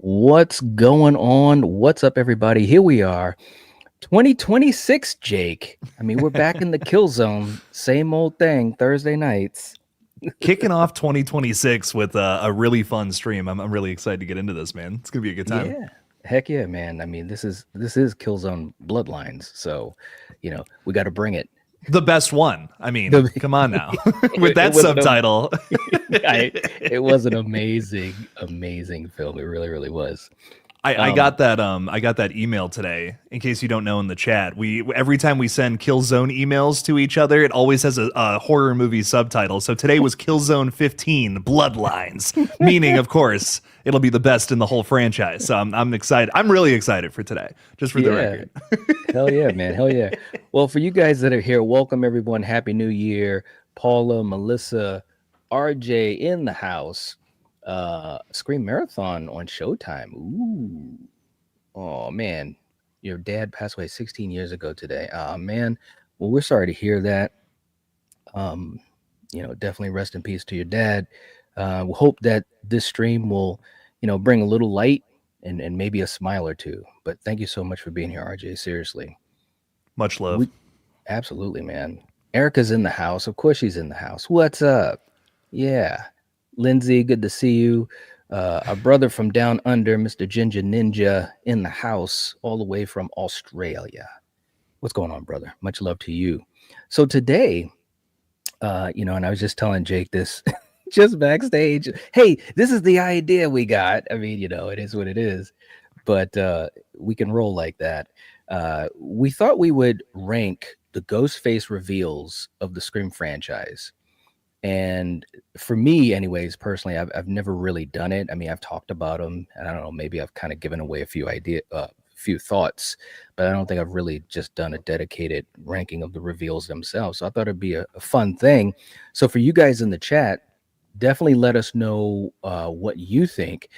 What's going on? What's up, everybody? Here we are, 2026, Jake. I mean, we're back in the kill zone. Same old thing, Thursday nights. Kicking off 2026 with a really fun stream. I'm really excited to get into this, man. It's gonna be a good time. Yeah. Heck yeah, man. I mean, this is Killzone Bloodlines, so we got to bring it. The best one. I mean, The, come on now. With it that was subtitle. it was an amazing film. It really, really was. I got that email today. In case you don't know, in the chat, we every time we send Killzone emails to each other, it always has a horror movie subtitle. So today was Killzone 15 Bloodlines, meaning, of course, it'll be the best in the whole franchise. So I'm excited. I'm really excited for today, just for the record. Hell yeah, man. Hell yeah. Well, for you guys that are here, welcome everyone. Happy New Year. Paula, Melissa, RJ in the house. Scream Marathon on Showtime. Ooh. Oh man. Your dad passed away 16 years ago today. Man. Well, we're sorry to hear that. Definitely rest in peace to your dad. We hope that this stream will, bring a little light and maybe a smile or two. But thank you so much for being here, RJ. Seriously. Much love. Absolutely, man. Erica's in the house. Of course she's in the house. What's up? Yeah. Lindsay, good to see you. Our brother from down under, Mr. Ginger Ninja, in the house, all the way from Australia. What's going on, brother? Much love to you. So today, and I was just telling Jake this just backstage. Hey, this is the idea we got. I mean, it is what it is, but we can roll like that. We thought we would rank the Ghostface reveals of the Scream franchise. And for me, anyways, personally, I've never really done it. I mean, I've talked about them, and I don't know, maybe I've kind of given away a few thoughts, but I don't think I've really just done a dedicated ranking of the reveals themselves. So I thought it'd be a fun thing. So for you guys in the chat, definitely let us know what you think.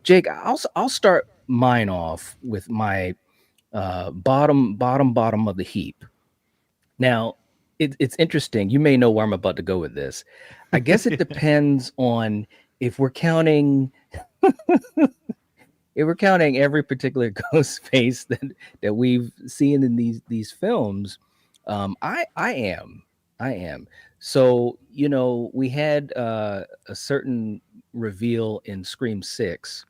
Jake, I'll start mine off with my bottom of the heap. Now, it's interesting. You may know where I'm about to go with this. I guess it depends on if we're counting every particular ghost face that we've seen in these films. I am. So, we had a certain reveal in Scream 6.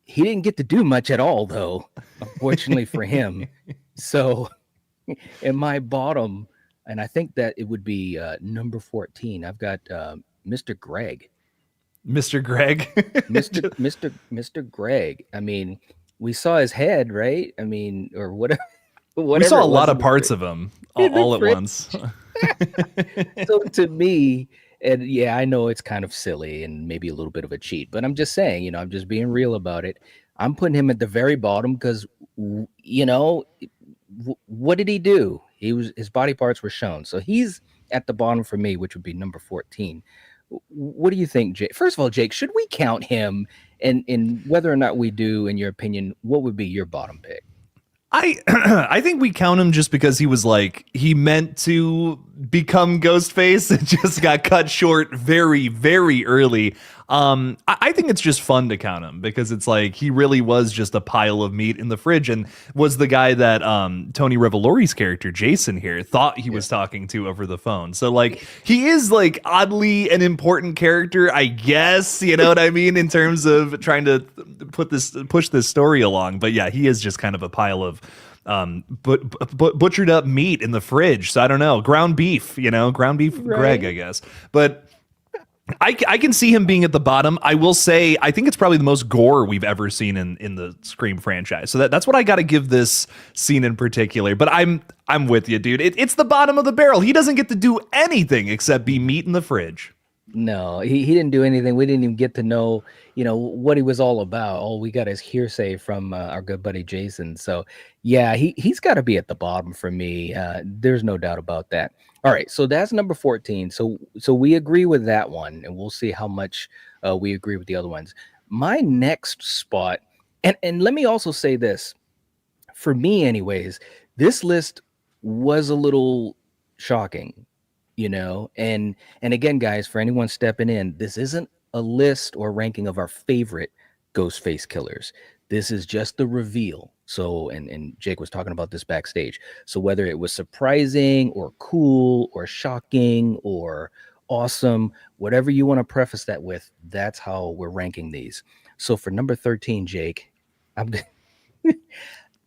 He didn't get to do much at all, though, unfortunately for him. So in my bottom, and I think that it would be number 14. I've got Mr. Greg. Mr. Greg. Mr. Greg. I mean, we saw his head, right? I mean, or whatever. We saw a lot of parts of him all at once. So to me, and yeah, I know it's kind of silly and maybe a little bit of a cheat, but I'm just saying, I'm just being real about it. I'm putting him at the very bottom because, what did he do? His body parts were shown, so he's at the bottom for me, which would be number 14. What do you think, Jake? First of all, Jake, should we count him? And whether or not we do, in your opinion, what would be your bottom pick? I think we count him just because he meant to become Ghostface. It just got cut short very, very early. I think it's just fun to count him because it's like he really was just a pile of meat in the fridge and was the guy that Tony Revolori's character, Jason here, thought he was talking to over the phone. So he is oddly an important character, I guess, you know what I mean, in terms of trying to push this story along. But yeah, he is just kind of a pile of butchered up meat in the fridge. So I don't know, ground beef, right. Greg, I guess. But I can see him being at the bottom. I will say, I think it's probably the most gore we've ever seen in the Scream franchise. So that's what I got to give this scene in particular. But I'm with you, dude. It's the bottom of the barrel. He doesn't get to do anything except be meat in the fridge. No, he didn't do anything. We didn't even get to know, what he was all about. All we got is hearsay from our good buddy Jason. So yeah, he's got to be at the bottom for me. There's no doubt about that. All right, so that's number 14. So we agree with that one, and we'll see how much we agree with the other ones. My next spot, and let me also say this, for me anyways, this list was a little shocking, and again, guys, for anyone stepping in, this isn't a list or ranking of our favorite Ghostface killers. This is just the reveal. So, and Jake was talking about this backstage. So, whether it was surprising or cool or shocking or awesome, whatever you want to preface that with, that's how we're ranking these. So, for number 13, Jake, I'm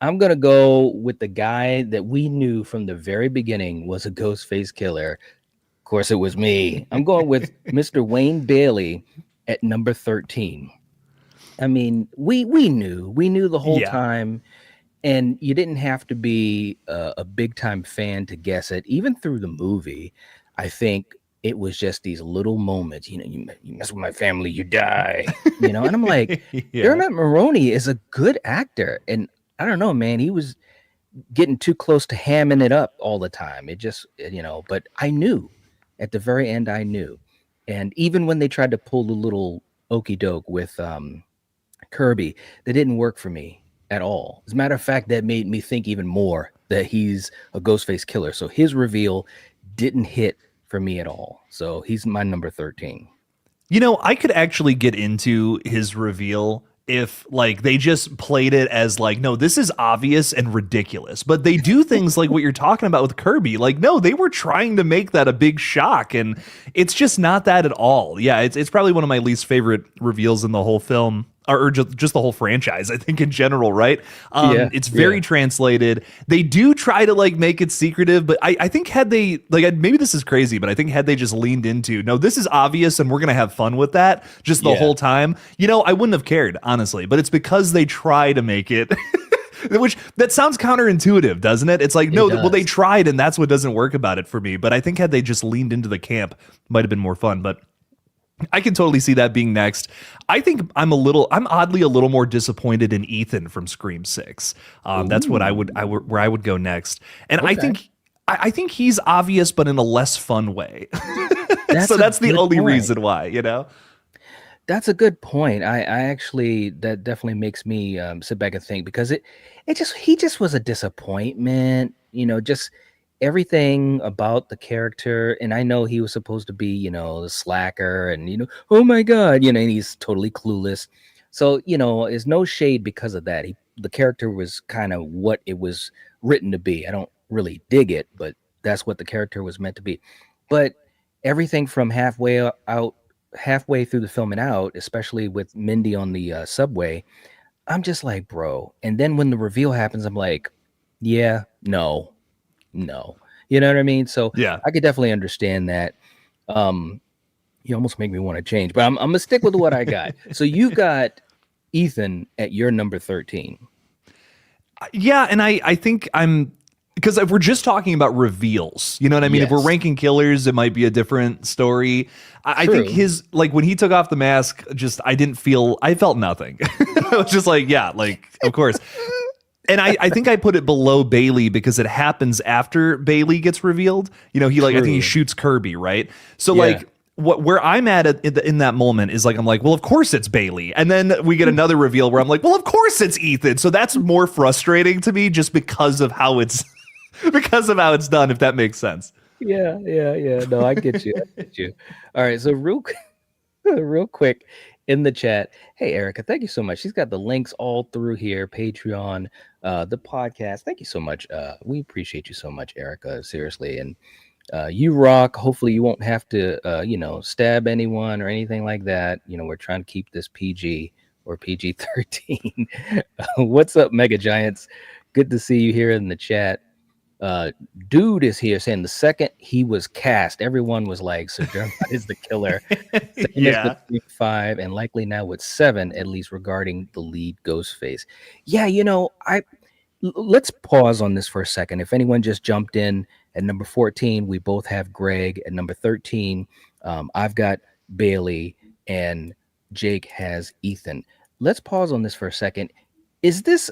I'm gonna go with the guy that we knew from the very beginning was a Ghostface killer. Of course, it was me. I'm going with Mr. Wayne Bailey at number 13. I mean, we knew the whole Yeah. time, and you didn't have to be a big time fan to guess it. Even through the movie, I think it was just these little moments. You mess with my family, you die. And I'm like, Yeah. Dermot Mulroney is a good actor, and I don't know, man. He was getting too close to hamming it up all the time. It just, but I knew at the very end, I knew. And even when they tried to pull the little okey doke with Kirby, that didn't work for me at all. As a matter of fact, that made me think even more that he's a Ghostface killer. So his reveal didn't hit for me at all. So he's my number 13. I could actually get into his reveal if like they just played it as like, no, this is obvious and ridiculous. But they do things like what you're talking about with Kirby. Like, no, they were trying to make that a big shock, and it's just not that at all. Yeah, it's probably one of my least favorite reveals in the whole film. Or just the whole franchise, I think in general, right? Yeah, It's very translated. They do try to like make it secretive, but I think had they maybe this is crazy, but I think had they just leaned into, no, this is obvious and we're gonna have fun with that just the whole time, I wouldn't have cared, honestly. But it's because they try to make it which that sounds counterintuitive, doesn't it? It's like, no, well, they tried and that's what doesn't work about it for me. But I think had they just leaned into the camp, might have been more fun. But I can totally see that being next. I think I'm oddly a little more disappointed in Ethan from Scream 6. That's what where I would go next. And Okay. I think he's obvious, but in a less fun way. That's So a that's the good only point. reason why. That's a good point. I actually, that definitely makes me sit back and think, because he just was a disappointment. Just everything about the character. And I know he was supposed to be, the slacker, and oh my god, and he's totally clueless. So there's no shade because of that. The character was kind of what it was written to be. I don't really dig it, but that's what the character was meant to be. But everything from halfway through the film and out, especially with Mindy on the subway, I'm just like, bro. And then when the reveal happens, I'm like, yeah, no, no. You know what I mean? So Yeah. I could definitely understand that. Um, you almost make me want to change, but I'm gonna stick with what I got. So you've got Ethan at your number 13. Yeah, and I think I'm because if we're just talking about reveals, you know what I mean? If we're Yes. ranking killers, it might be a different story. I think True. his like when he took off the mask, I felt nothing. I was just like, yeah, like of course. And I think I put it below Bailey because it happens after Bailey gets revealed. I think he True. shoots Kirby, right? So Yeah. like where I'm at in that moment is like I'm like, well, of course it's Bailey, and then we get another reveal where I'm like, well, of course it's Ethan. So that's more frustrating to me just because of how it's because of how it's done, if that makes sense. Yeah, yeah, yeah. No, I get you. I get you. All right, so real quick in the chat. Hey, Erica, thank you so much. She's got the links all through here, Patreon, the podcast. Thank you so much. We appreciate you so much, Erica. Seriously, and you rock. Hopefully, you won't have to, stab anyone or anything like that. We're trying to keep this PG or PG-13. What's up, Mega Giants? Good to see you here in the chat. Dude is here saying the second he was cast, everyone was like, "So Dermot is the killer." Same as Yeah. with 5, and likely now with 7, at least regarding the lead Ghostface. Yeah, let's pause on this for a second. If anyone just jumped in at number 14, we both have Greg. At number 13, I've got Bailey, and Jake has Ethan. Let's pause on this for a second. Is this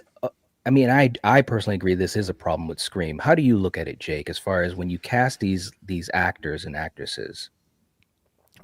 I personally agree this is a problem with Scream. How do you look at it, Jake, as far as when you cast these actors and actresses?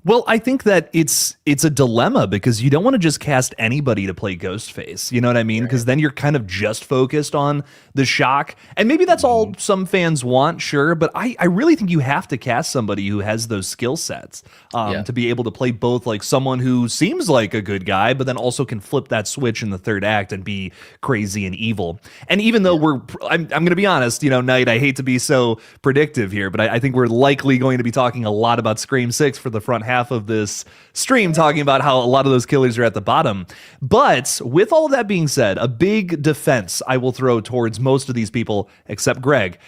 Well, I think that it's a dilemma because you don't want to just cast anybody to play Ghostface. You know what I mean? Because Right. then you're kind of just focused on the shock. And maybe that's all Mhm. some fans want, sure. But I really think you have to cast somebody who has those skill sets Yeah. to be able to play both like someone who seems like a good guy, but then also can flip that switch in the third act and be crazy and evil. And even though Yeah. I'm going to be honest, Knight, I hate to be so predictive here, but I think we're likely going to be talking a lot about Scream 6 for the front half of this stream, talking about how a lot of those killers are at the bottom. But with all of that being said, a big defense I will throw towards most of these people, except Greg,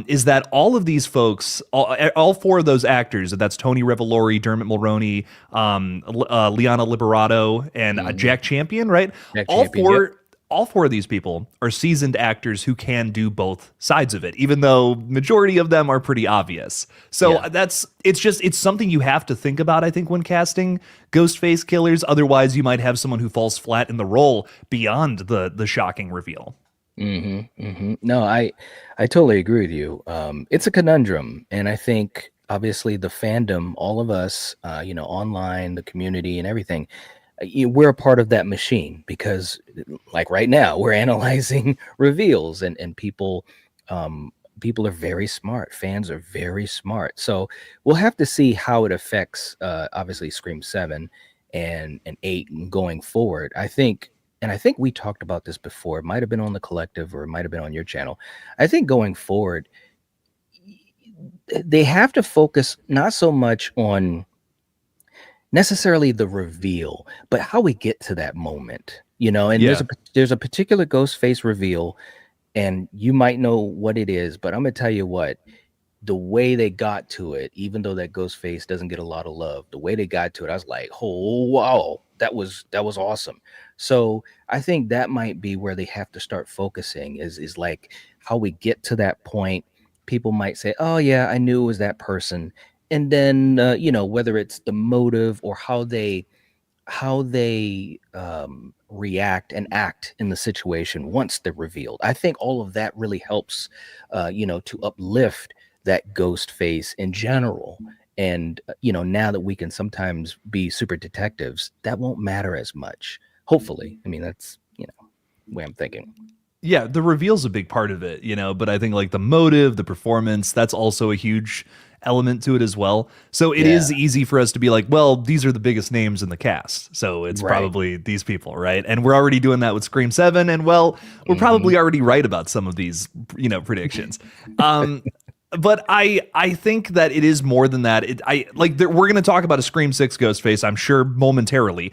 is that all of these folks, all four of those actors, that's Tony Revolori, Dermot Mulroney, Liana Liberato, and Mhm. Jack Champion, right? Jack All Champion. Yep. four all four of these people are seasoned actors who can do both sides of it, even though majority of them are pretty obvious. So Yeah. it's something you have to think about, I think, when casting Ghostface killers. Otherwise, you might have someone who falls flat in the role beyond the shocking reveal. No, I totally agree with you. It's a conundrum, and I think obviously the fandom, all of us, online, the community, and everything, we're a part of that machine because, like right now, we're analyzing reveals, and people are very smart. Fans are very smart, so we'll have to see how it affects, obviously, Scream 7 and 8 and going forward. I think we talked about this before. It might have been on the collective or it might have been on your channel. I think going forward, they have to focus not so much on necessarily the reveal, but how we get to that moment. And Yeah. there's a particular ghost face reveal, and you might know what it is, but I'm gonna tell you what, the way they got to it, even though that ghost face doesn't get a lot of love, the way they got to it, I was like, oh wow, that was awesome. So I think that might be where they have to start focusing is like how we get to that point. People might say, oh yeah, I knew it was that person. And then whether it's the motive or how they react and act in the situation once they're revealed. I think all of that really helps, to uplift that ghost face in general. And now that we can sometimes be super detectives, that won't matter as much. Hopefully, I mean that's the way I'm thinking. Yeah, the reveal's a big part of it, but I think like the motive, the performance, that's also a huge element to it as well. So it Yeah, is easy for us to be like, well, these are the biggest names in the cast. So it's right. probably these people, right? And we're already doing that with Scream 7 and well, we're Hmm. probably already right about some of these, predictions. Um but I think that it is more than that. We're going to talk about a Scream 6 Ghostface, I'm sure momentarily,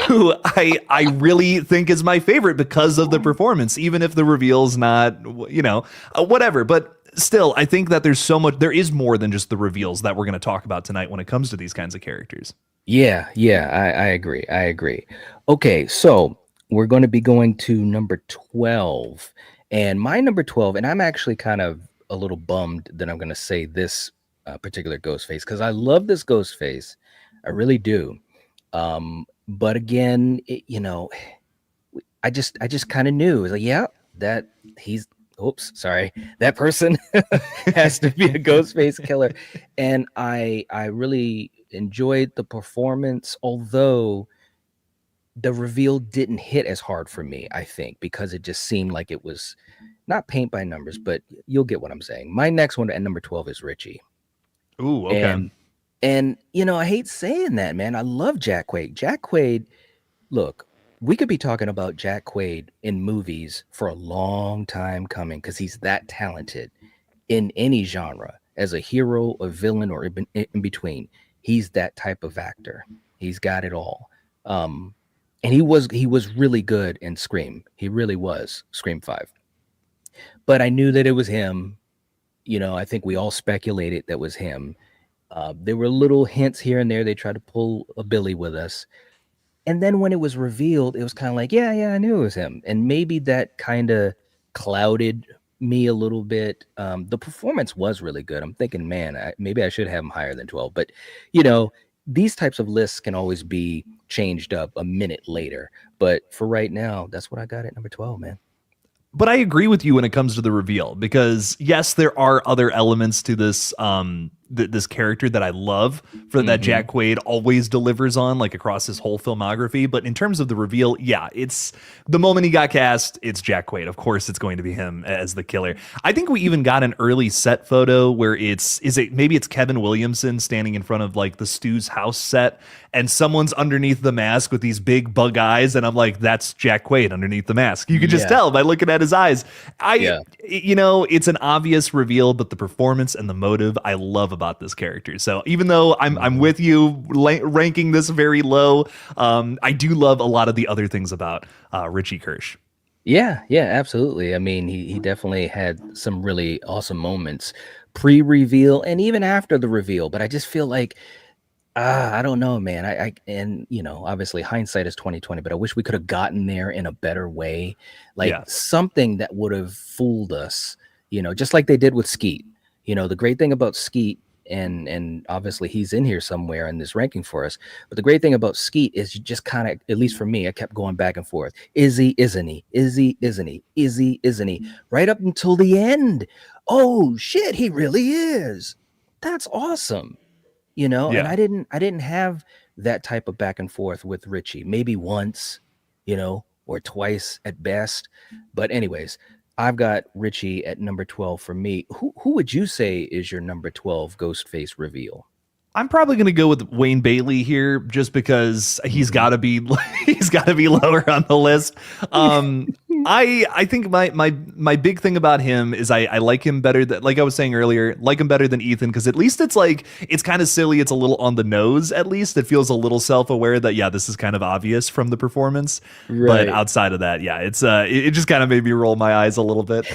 who I really think is my favorite because of the performance, even if the reveal's not, whatever. But still, I think that there is more than just the reveals that we're going to talk about tonight when it comes to these kinds of characters. Yeah, I agree. I agree. Okay, so we're going to be going to number 12. And my number 12, and I'm actually kind of a little bummed that I'm going to say this particular ghost face because I love this ghost face. I really do. But again, I just kind of knew. It was like, yeah, that he's oops, sorry. That person has to be a ghost face killer. And I really enjoyed the performance, although the reveal didn't hit as hard for me, I think, because it just seemed like it was not paint by numbers, but you'll get what I'm saying. My next one at number 12 is Richie. Ooh, okay. And I hate saying that, man. I love Jack Quaid. Jack Quaid, look, we could be talking about Jack Quaid in movies for a long time coming because he's that talented in any genre as a hero, a villain, or in between. He's that type of actor. He's got it all. Um, and he was really good in Scream. He really was Scream 5. But I knew that it was him. I think we all speculated that was him. There were little hints here and there. They tried to pull a Billy with us. And then when it was revealed, it was kind of like, yeah, yeah, I knew it was him. And maybe that kind of clouded me a little bit. The performance was really good. I'm thinking, man, maybe I should have him higher than 12. But, you know, these types of lists can always be changed up a minute later. But for right now, that's what I got at number 12, man. But I agree with you when it comes to the reveal because yes, there are other elements to this character that I love for that Jack Quaid always delivers on, like across his whole filmography. But in terms of the reveal, yeah, it's the moment he got cast, it's Jack Quaid. Of course, it's going to be him as the killer. I think we even got an early set photo where maybe it's Kevin Williamson standing in front of like the Stu's house set, and someone's underneath the mask with these big bug eyes, and I'm like, that's Jack Quaid underneath the mask. You could just tell by looking at his eyes. It's an obvious reveal, but the performance and the motive I love about this character. So even though I'm with you ranking this very low, I do love a lot of the other things about Richie Kirsch. Yeah, absolutely. I mean, he definitely had some really awesome moments pre-reveal and even after the reveal. But I just feel like, I don't know, man. And obviously hindsight is 2020, but I wish we could have gotten there in a better way, like something that would have fooled us, just like they did with Skeet. The great thing about Skeet, and obviously he's in here somewhere in this ranking for us, but the great thing about Skeet is you just kind of, at least for me, I kept going back and forth. Is he, isn't he? Is he, isn't he? Is he, isn't he? Right up until the end. Oh shit, he really is. That's awesome. And I didn't have that type of back and forth with Richie. Maybe once, or twice at best. But anyways, I've got Richie at number 12 for me. Who would you say is your number 12 Ghostface reveal? I'm probably going to go with Wayne Bailey here, just because he's got to be lower on the list. I think my big thing about him is I like him better than, like I was saying earlier, like him better than Ethan, because at least it's kind of silly. It's a little on the nose. At least it feels a little self-aware that this is kind of obvious from the performance. Right. But outside of that, it just kind of made me roll my eyes a little bit.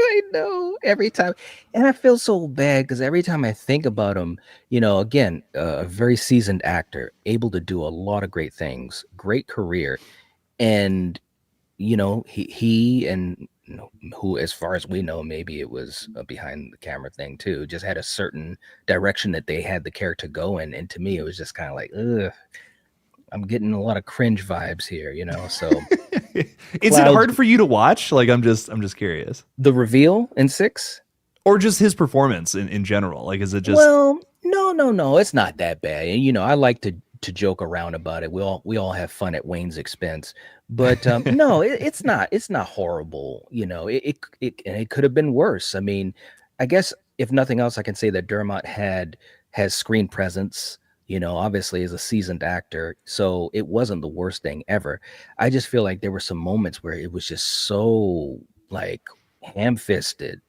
I know, every time. And I feel so bad because every time I think about him, again, a very seasoned actor, able to do a lot of great things, great career. And, he and who, as far as we know, maybe it was a behind the camera thing too, just had a certain direction that they had the character go in. And to me, it was just kind of like, ugh. I'm getting a lot of cringe vibes here, so. Is it hard for you to watch? Like, I'm just curious. The reveal in 6? Or just his performance in general? Like, is it just... Well, no, it's not that bad. And, I like to joke around about it. We all have fun at Wayne's expense. But no, it's not horrible. It could have been worse. I mean, I guess if nothing else, I can say that Dermot has screen presence. Obviously as a seasoned actor, so it wasn't the worst thing ever. I just feel like there were some moments where it was just so like ham-fisted,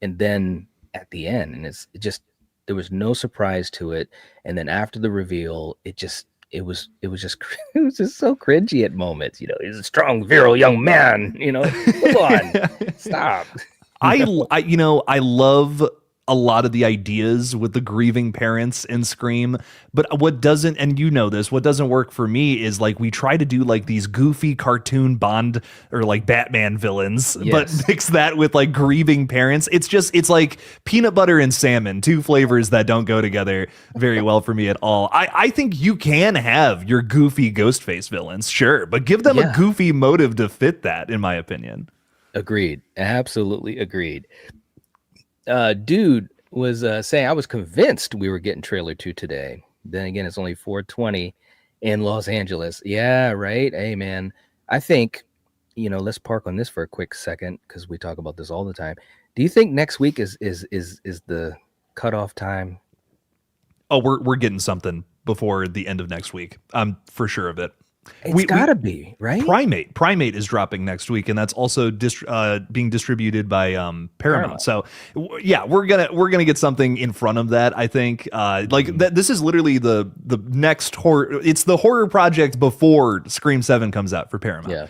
and then at the end, and it just there was no surprise to it, and then after the reveal, it was just it was just so cringy at moments. He's a strong, virile young man. Come on, stop. I love a lot of the ideas with the grieving parents in Scream, but what doesn't work for me is like we try to do like these goofy cartoon Bond or like Batman villains, but mix that with like grieving parents. It's like peanut butter and salmon, two flavors that don't go together very well for me at all. I think you can have your goofy Ghostface villains, sure, but give them a goofy motive to fit that, in my opinion. Agreed. Absolutely agreed. Dude was saying I was convinced we were getting trailer 2 today. Then again, it's only 4:20 in Los Angeles. Yeah, right. Hey, man, I think let's park on this for a quick second because we talk about this all the time. Do you think next week is the cutoff time? Oh, we're getting something before the end of next week. I'm for sure of it. It's gotta be, right? Primate is dropping next week, and that's also being distributed by Paramount. So yeah, we're gonna get something in front of that. I think this is literally the next horror. It's the horror project before Scream 7 comes out for Paramount. Yeah.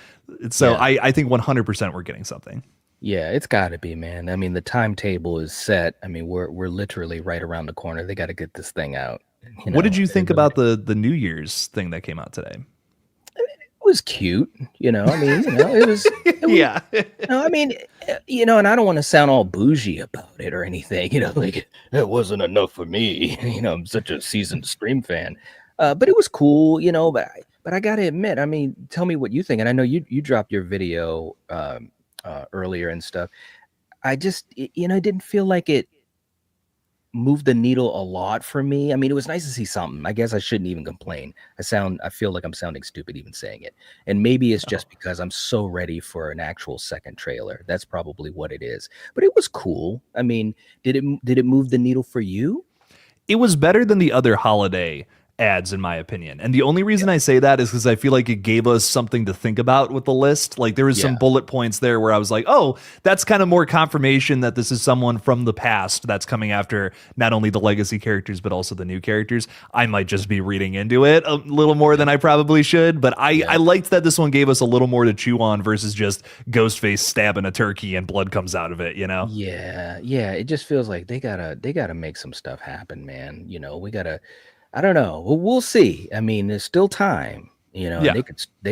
So I think 100% we're getting something. Yeah, it's got to be, man. I mean, the timetable is set. I mean, we're literally right around the corner. They got to get this thing out. What did you think about the New Year's thing that came out today? It was cute, I mean, it was yeah. I mean, and I don't want to sound all bougie about it or anything, like it wasn't enough for me. I'm such a seasoned Scream fan, but it was cool, but I gotta admit, I mean, tell me what you think. And I know you dropped your video earlier and stuff. I just, it didn't feel like it move the needle a lot for me. I mean, it was nice to see something. I guess I shouldn't even complain. I feel like I'm sounding stupid even saying it. And maybe it's No. just because I'm so ready for an actual second trailer. That's probably what it is. But it was cool. I mean, did it move the needle for you? It was better than the other holiday ads, in my opinion. And the only Yeah. reason I say that is because I feel like it gave us something to think about with the list. Like there was some Yeah. bullet points there where I was like, oh, that's kind of more confirmation that this is someone from the past that's coming after not only the legacy characters, but also the new characters. I might just be reading into it a little more than I probably should, but I Yeah. liked that this one gave us a little more to chew on versus just Ghostface stabbing a turkey and blood comes out of it, you know? Yeah, yeah, it just feels like they gotta make some stuff happen, man. We gotta. I don't know. We'll see. I mean, there's still time, and Yeah.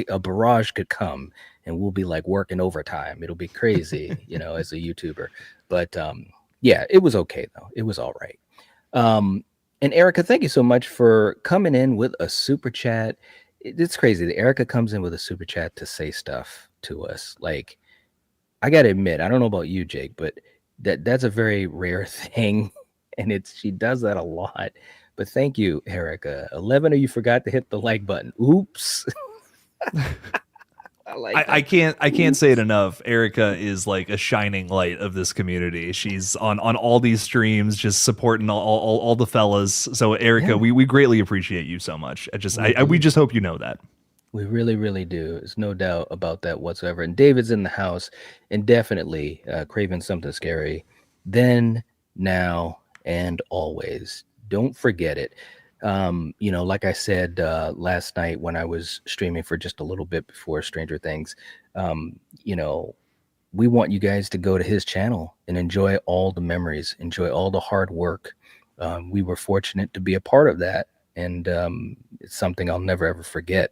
a barrage could come, and we'll be like working overtime. It'll be crazy, as a YouTuber. But yeah, it was okay though. It was all right. Um, and Erica, thank you so much for coming in with a super chat. It's crazy that Erica comes in with a super chat to say stuff to us. Like, I gotta admit, I don't know about you, Jake, but that's a very rare thing, and she does that a lot. But thank you, Erica. 11 of you forgot to hit the like button. Oops. I like I that. can't say it Oops. enough. Erica is like a shining light of this community. She's on all these streams, just supporting all the fellas. So Erica, Yeah, we greatly appreciate you so much. we We do. just hope you know that. We really, really do. There's no doubt about that whatsoever. And David's in the house, and definitely craving something scary. Then, now, and always. Don't forget it. Like I said last night when I was streaming for just a little bit before Stranger Things, um, you know, we want you guys to go to his channel and enjoy all the memories, enjoy all the hard work. We were fortunate to be a part of that, and it's something I'll never ever forget.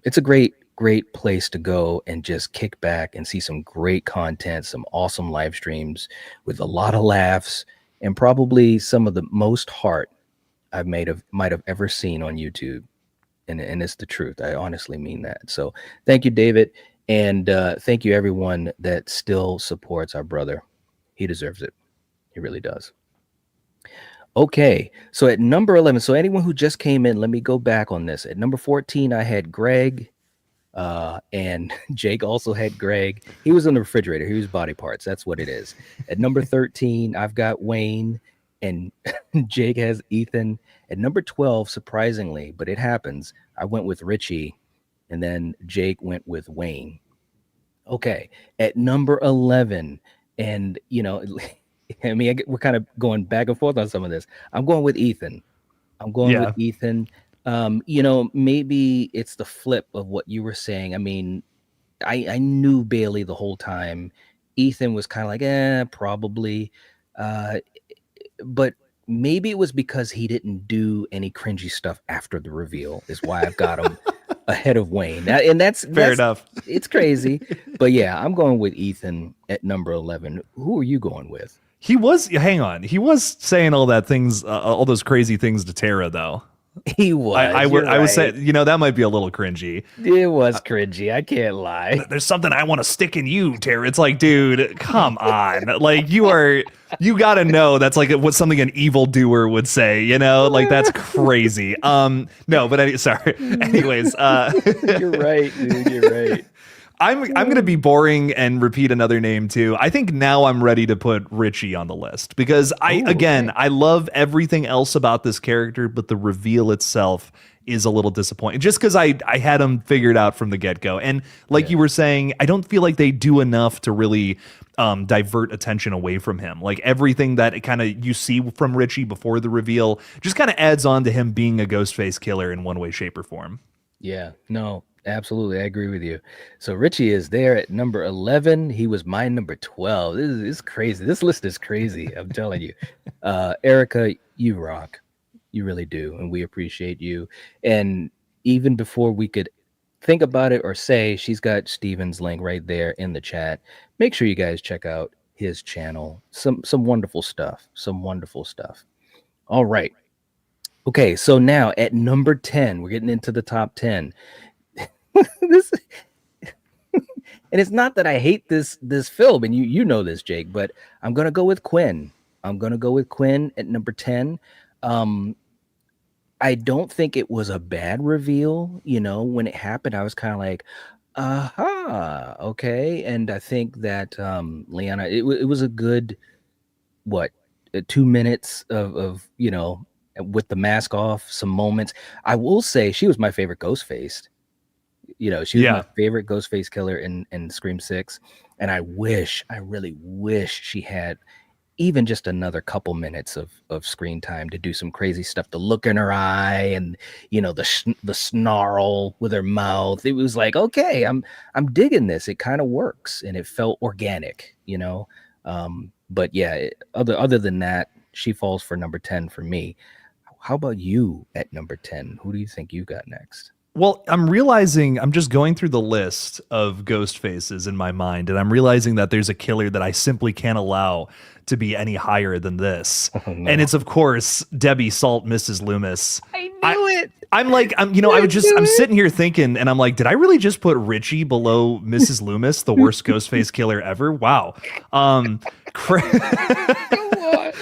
It's a great, great place to go and just kick back and see some great content, some awesome live streams with a lot of laughs, and probably some of the most heart I might have ever seen on YouTube, and it's the truth. I honestly mean that. So thank you, David, and thank you everyone that still supports our brother. He deserves it. He really does. Okay, so at number 11, so anyone who just came in, let me go back on this. At number 14, I had Greg, and Jake also had Greg. He was in the refrigerator. He was body parts. That's what it is. At number 13, I've got Wayne, and Jake has Ethan. At number 12, surprisingly, but it happens, I went with Richie, and then Jake went with Wayne. Okay. At number 11, and I mean, we're kind of going back and forth on some of this. I'm going with Ethan. I'm going with Yeah. Ethan. Maybe it's the flip of what you were saying. I mean, I knew Bailey the whole time. Ethan was kind of like, probably. Uh, but maybe it was because he didn't do any cringy stuff after the reveal, is why I've got him ahead of Wayne. And Fair that's enough. it's crazy. But yeah, I'm going with Ethan at number 11. Who are you going with? He was hang on. He was saying all those crazy things to Tara though. He was. You're I was right. saying, that might be a little cringy. It was cringy. I can't lie. There's something I want to stick in you, Tara. It's like, dude, come on. Like you gotta know that's like what something an evil doer would say, like that's crazy. No, but sorry. Anyways, You're right, dude. You're right. I'm gonna be boring and repeat another name too. I think now I'm ready to put Richie on the list because Okay. I love everything else about this character, but the reveal itself is a little disappointing. Just because I had him figured out from the get go, and like Yeah. you were saying, I don't feel like they do enough to really divert attention away from him. Like everything that kind of you see from Richie before the reveal just kind of adds on to him being a Ghostface killer in one way, shape, or form. Yeah. No, absolutely. I agree with you. So Richie is there at number 11. He was my number 12. This is crazy. This list is crazy. I'm telling you. Erica, you rock. You really do. And we appreciate you. And even before we could think about it or say, she's got Steven's link right there in the chat. Make sure you guys check out his channel. Some wonderful stuff. Some wonderful stuff. All right. Okay, so now at number 10, we're getting into the top 10. This and it's not that I hate this film, and you know this, Jake, but I'm gonna go with Quinn. I'm gonna go with Quinn at number 10. Um, I don't think it was a bad reveal. When it happened, I was kind of like, aha, okay. And I think that Liana, it was a good what 2 minutes of with the mask off, some moments. I will say she was my favorite Ghostface. She was my Yeah. favorite Ghostface killer in Scream 6, and I really wish she had even just another couple minutes of screen time to do some crazy stuff, the look in her eye and the snarl with her mouth. It was like, okay, I'm digging this. It kind of works and it felt organic. But yeah, other than that, she falls for number 10 for me. How about you at number 10? Who do you think you got next? Well, I'm realizing I'm just going through the list of ghost faces in my mind, and I'm realizing that there's a killer that I simply can't allow to be any higher than this. Oh And no. it's of course Debbie Salt, Mrs. Loomis. I I knew it. I'm like I knew I'm it. sitting here thinking, and I'm like, did I really just put Richie below Mrs. Loomis, the worst ghost face killer ever? Wow. Um, Come on.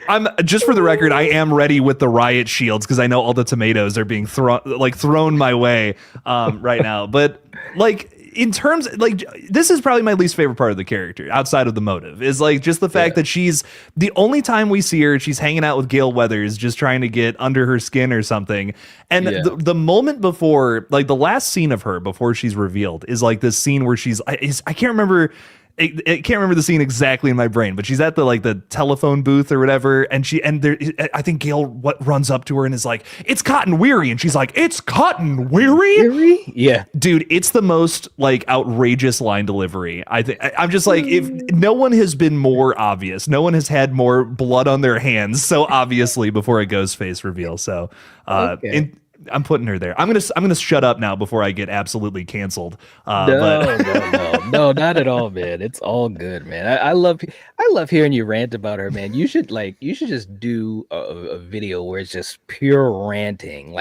I'm just for the record, I am ready with the riot shields because I know all the tomatoes are being thrown my way right now. But like in terms like this is probably my least favorite part of the character outside of the motive is like just the fact Yeah. that she's the only time we see her, she's hanging out with Gail Weathers, just trying to get under her skin or something. And Yeah. the moment before, like the last scene of her before she's revealed is like this scene where I can't remember I can't remember the scene exactly in my brain, but she's at the telephone booth or whatever, and I think Gail runs up to her and is like, "It's Cotton Weary," and she's like, "It's Cotton Weary." Eerie? Yeah. Dude, it's the most like outrageous line delivery. I'm just like, if no one has been more obvious, no one has had more blood on their hands so obviously before a ghost face reveal. So, Okay. I'm putting her there. I'm gonna shut up now before I get absolutely canceled. But No, no, no, no, not at all, man. It's all good, man. I love hearing you rant about her, man. You should just do a video where it's just pure ranting,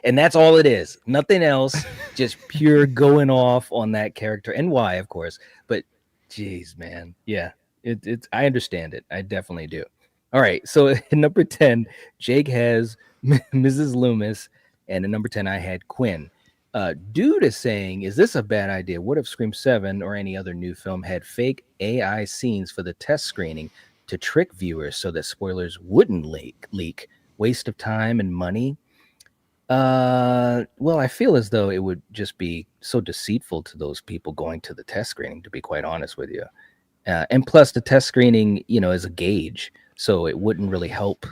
and that's all it is. Nothing else, just pure going off on that character and why, of course. But geez, man, yeah, it's I understand it. I definitely do. All right, so at number 10, Jake has Mrs. Loomis, and at number 10, I had Quinn. Dude is saying, is this a bad idea? What if Scream 7 or any other new film had fake AI scenes for the test screening to trick viewers so that spoilers wouldn't leak? Waste of time and money. Well, I feel as though it would just be so deceitful to those people going to the test screening, to be quite honest with you. And plus, the test screening, is a gauge, so it wouldn't really help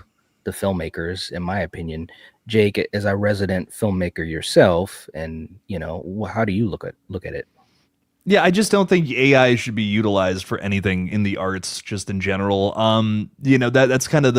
the filmmakers, in my opinion. Jake, as a resident filmmaker yourself, and how do you look at it? yeah, I just don't think AI should be utilized for anything in the arts, just in general. That's kind of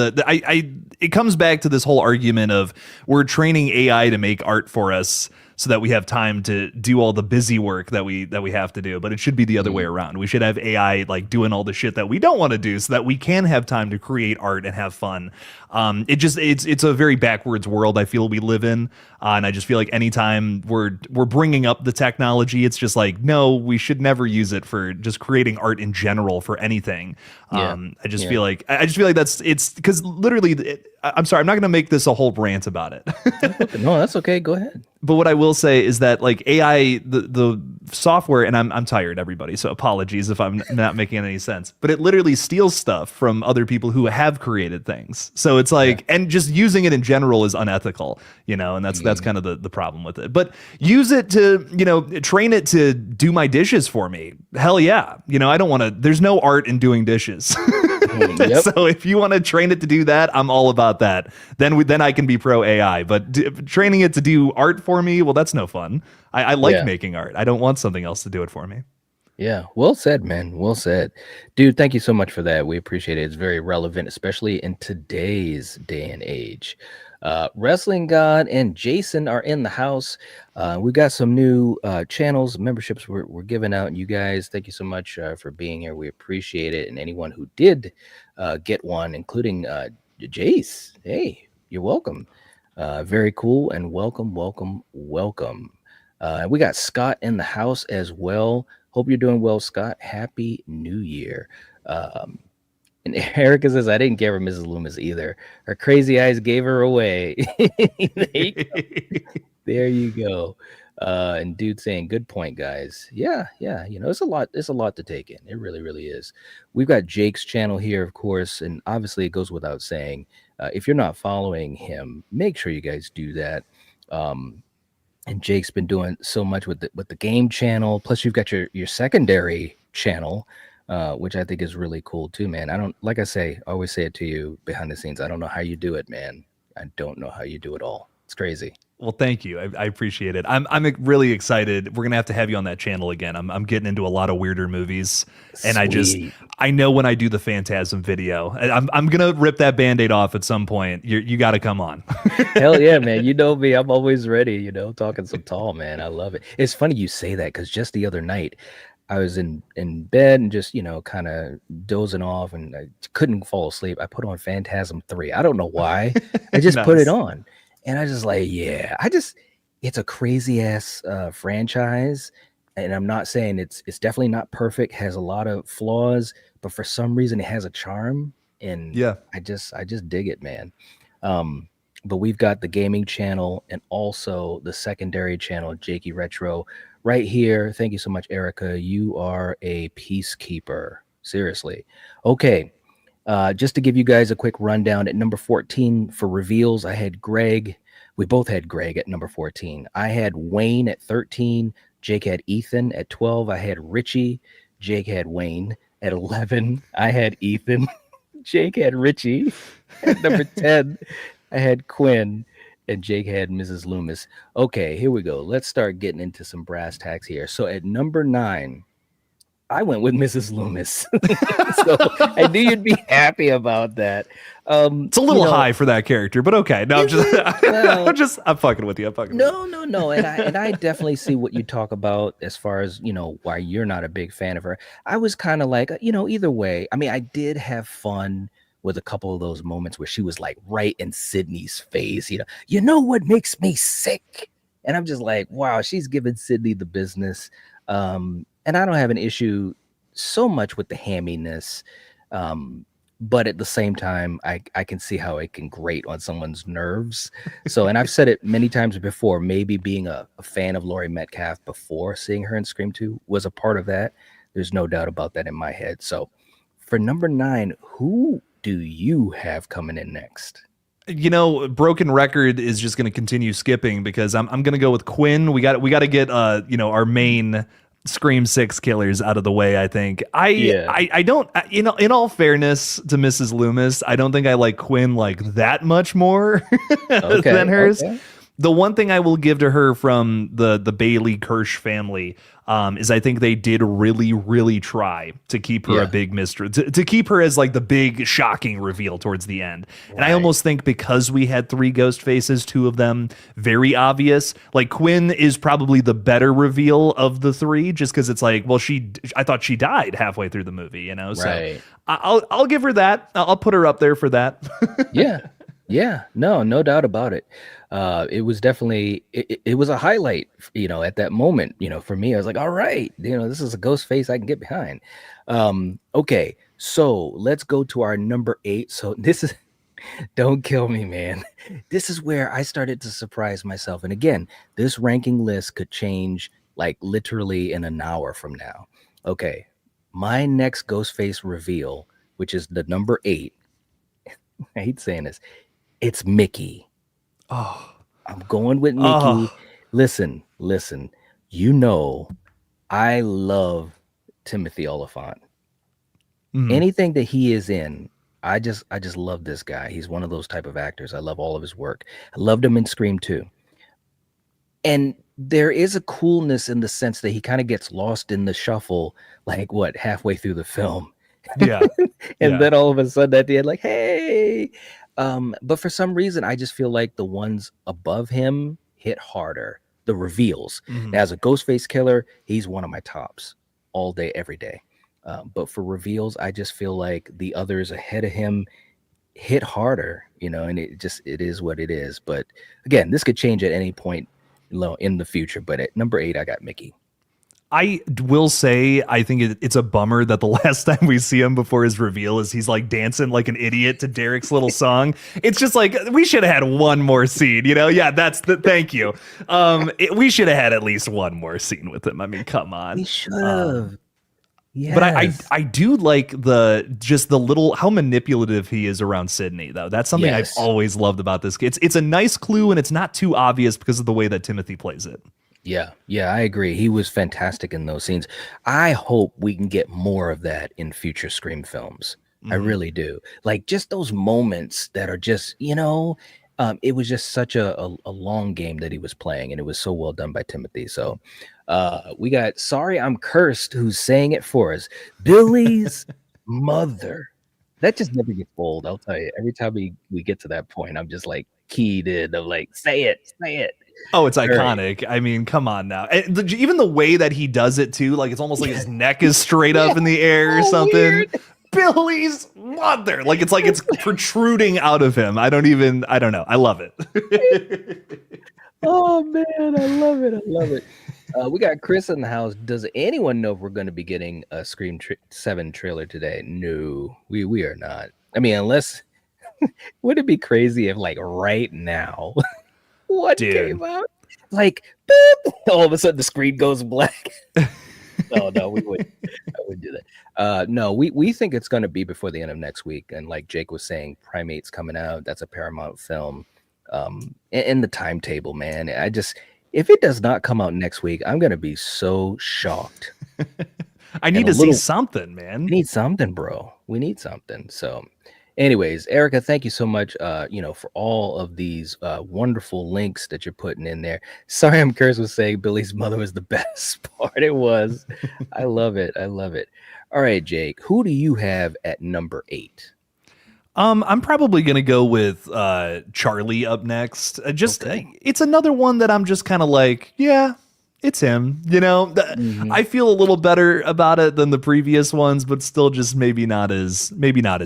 it comes back to this whole argument of we're training AI to make art for us so that we have time to do all the busy work that we have to do. But it should be the other way Mm, around. We should have AI like doing all the shit that we don't want to do so that we can have time to create art and have fun. It's a very backwards world I feel we live in, and I just feel like anytime we're bringing up the technology, it's just like no, we should never use it for just creating art in general for anything. yeah, yeah. I just feel like it's because literally, I'm sorry, I'm not going to make this a whole rant about it. That's okay. No, that's okay. Go ahead. But what I will say is that like AI, the software, and I'm tired, everybody, so apologies if I'm not making any sense. But it literally steals stuff from other people who have created things. So it's Yeah. like, and just using it in general is unethical, and that's Mm, kind of the problem with it. But use it to, train it to do my dishes for me. Hell yeah. I don't want to. There's no art in doing dishes. yep. So if you want to train it to do that, I'm all about that. Then I can be pro AI. But training it to do art for me, well, that's no fun. I like Yeah. making art. I don't want something else to do it for me. Yeah, well said, man. Well said. Dude, thank you so much for that. We appreciate it. It's very relevant, especially in today's day and age. Wrestling God and Jason are in the house. We got some new channels, memberships we're giving out. You guys, thank you so much for being here. We appreciate it. And anyone who did get one, including Jace, hey, you're welcome. Very cool and welcome, welcome, welcome. We got Scott in the house as well. Hope you're doing well, Scott. Happy New Year. Um, And Erica says, I didn't give her Mrs. Loomis either. Her crazy eyes gave her away. there, you, there you go. And dude saying, good point, guys. Yeah, yeah. It's a lot to take in. It really, really is. We've got Jake's channel here, of course, and obviously it goes without saying. If you're not following him, make sure you guys do that. And Jake's been doing so much with the game channel. Plus, you've got your secondary channel, which I think is really cool too, man. I don't like I always say it to you behind the scenes. I don't know how you do it, man. I don't know how you do it all. It's crazy. Well, thank you. I appreciate it. I'm really excited. We're gonna have you on that channel again. I'm getting into a lot of weirder movies, and Sweet. I know when I do the Phantasm video, I'm gonna rip that Band-Aid off at some point. You got to come on. Hell yeah, man. You know me. I'm always ready, talking some tall, man. I love it. It's funny you say that because just the other night I was in bed and just, kind of dozing off and I couldn't fall asleep. I put on Phantasm 3. I don't know why. I just put it Nice. on. And I just like, yeah, it's a crazy ass franchise. And I'm not saying it's definitely not perfect, has a lot of flaws, but for some reason it has a charm. And Yeah. I just dig it, man. But we've got the gaming channel and also the secondary channel, Jakey Retro, right here. Thank you so much, Erica. You are a peacekeeper. Seriously. Okay. Just to give you guys a quick rundown, at number 14 for reveals, I had Greg. We both had Greg at number 14. I had Wayne at 13. Jake had Ethan at 12. I had Richie. Jake had Wayne at 11. I had Ethan. Jake had Richie. At number 10, I had Quinn. And Jake had Mrs. Loomis. Okay, here we go. Let's start getting into some brass tacks here. So at number 9, I went with Mrs. Loomis. So I knew you'd be happy about that. It's a little high for that character, but okay. No, I'm fucking with you. No. And I definitely see what you talk about as far as, why you're not a big fan of her. I was kind of like, either way. I mean, I did have fun with a couple of those moments where she was like right in Sydney's face, you know what makes me sick? And I'm just like, wow, she's giving Sydney the business. And I don't have an issue so much with the hamminess. But at the same time, I can see how it can grate on someone's nerves. So, and I've said it many times before, maybe being a fan of Laurie Metcalf before seeing her in Scream 2 was a part of that. There's no doubt about that in my head. So for number 9, who do you have coming in next? Broken Record is just going to continue skipping because I'm going to go with Quinn. We got to get our main Scream 6 killers out of the way. I think I don't, in all fairness to Mrs. Loomis, I don't think I like Quinn like that much more than hers. Okay. The one thing I will give to her from the Bailey Kirsch family is I think they did really, really try to keep her a big mystery, to keep her as like the big shocking reveal towards the end. Right. And I almost think because we had 3 ghost faces, 2 of them very obvious, like Quinn is probably the better reveal of the 3, just because it's like, well, I thought she died halfway through the movie, Right. So I'll give her that. I'll put her up there for that. Yeah. No doubt about it. It was definitely it was a highlight, at that moment. For me, I was like, all right, this is a ghost face I can get behind. Okay, so let's go to our number 8. So this is, don't kill me, man. This is where I started to surprise myself. And again, this ranking list could change like literally in an hour from now. Okay, my next ghost face reveal, which is the number 8. I hate saying this. It's Mickey. Oh, I'm going with Mickey. Oh. Listen. I love Timothy Oliphant. Anything that he is in, I just love this guy. He's one of those type of actors. I love all of his work. I loved him in Scream 2. And there is a coolness in the sense that he kind of gets lost in the shuffle, like halfway through the film. Yeah. And then all of a sudden at the end, like, hey. But for some reason, I just feel like the ones above him hit harder. The reveals. Now, as a Ghostface killer, he's one of my tops all day, every day. But for reveals, I just feel like the others ahead of him hit harder, and it is what it is. But again, this could change at any point in the future. But at number 8, I got Mickey. I will say, I think it's a bummer that the last time we see him before his reveal is he's like dancing like an idiot to Derek's little song. It's just like we should have had one more scene, you know? Yeah, that's the thank you. We should have had at least one more scene with him. I mean, come We on. should Um, have. but Yes. I do like the just the little how manipulative he is around Sydney though. That's something I've Yes. always loved about this. It's a nice clue and it's not too obvious because of the way that Timothy plays it. Yeah. Yeah, I agree. He was fantastic in those scenes. I hope we can get more of that in future Scream films. I Mhm. really do. Like just those moments that are just, it was just such a long game that he was playing, and it was so well done by Timothy. So we got Sorry I'm Cursed, who's saying it for us. Billy's mother. That just never gets old, I'll tell you. Every time we get to that point, I'm just like keyed in. I'm like, say it, say it. Oh, it's All right. iconic. I mean, come on now. And even the way that he does it too, like it's almost like his neck is straight Yeah, up in the air or so something. weird. Billy's mother. Like it's protruding out of him. I don't know. I love it. Oh man, I love it. I love it. We got Chris in the house. Does anyone know if we're going to be getting a Scream 7 trailer today? No, we are not. I mean, unless would it be crazy if like right now one Dude. came out? Like boop, all of a sudden the screen goes black. Oh no, we would I wouldn't do that. No, we think it's going to be before the end of next week. And like Jake was saying, Primate's coming out. That's a Paramount film. In the timetable, man. I just if it does not come out next week, I'm going to be so shocked I and need a to see little. something, We man. need something, bro. We need something. So, anyways, Erica, thank you so much. For all of these wonderful links that you're putting in there. Sorry, I'm Curse was saying Billy's mother was the best part. It was. I love it. I love it. All right, Jake. Who do you have at number 8? I'm probably gonna go with Charlie up next. Okay. It's another one that I'm just kind of like, yeah, it's him. You know, Hmm. I feel a little better about it than the previous ones, but still just maybe not as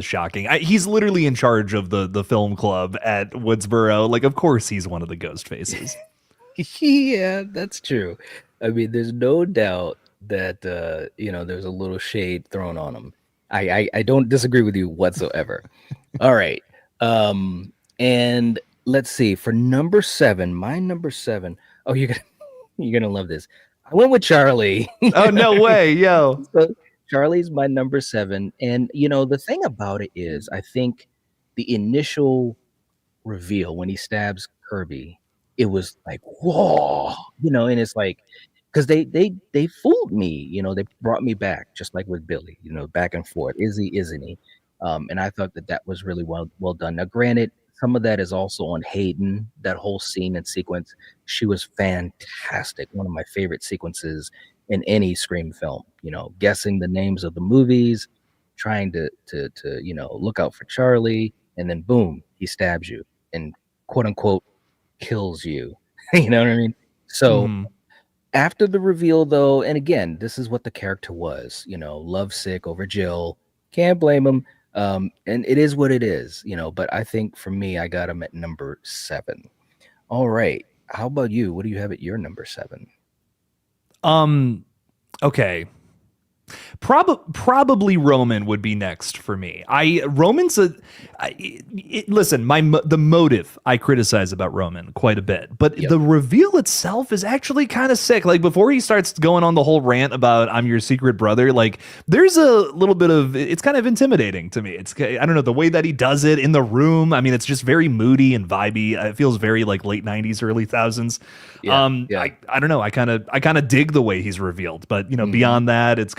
shocking. He's literally in charge of the film club at Woodsboro. Like, of course, he's one of the ghost faces. Yeah, that's true. I mean, there's no doubt that there's a little shade thrown on him. I don't disagree with you whatsoever. All right. And let's see for number 7, my number 7. Oh, you're gonna love this. I went with Charlie. Oh no way, yo. So Charlie's my number 7, and the thing about it is, I think the initial reveal when he stabs Kirby, it was like, whoa, and it's like because they fooled me, they brought me back just like with Billy, back and forth. Is he, isn't he? And I thought that was really well done. Now, granted, some of that is also on Hayden. That whole scene and sequence, she was fantastic. One of my favorite sequences in any Scream film. Guessing the names of the movies, trying to look out for Charlie, and then boom, he stabs you and quote unquote kills you. You know what I mean? So Mhm. after the reveal, though, and again, this is what the character was, lovesick over Jill. Can't blame him. And it is what it is, but I think for me, I got him at number 7. All right. How about you? What do you have at your number 7? Um. Okay. Probably Roman would be next for me. Roman's listen, the motive I criticize about Roman quite a bit, but Yep. the reveal itself is actually kind of sick. Like before he starts going on the whole rant about I'm your secret brother, like there's a little bit of it's kind of intimidating to me. I don't know the way that he does it in the room. I mean, it's just very moody and vibey. It feels very like late 90s, early thousands. Yeah. Yeah. I don't know. I kind of dig the way he's revealed, but Mhm. beyond that, it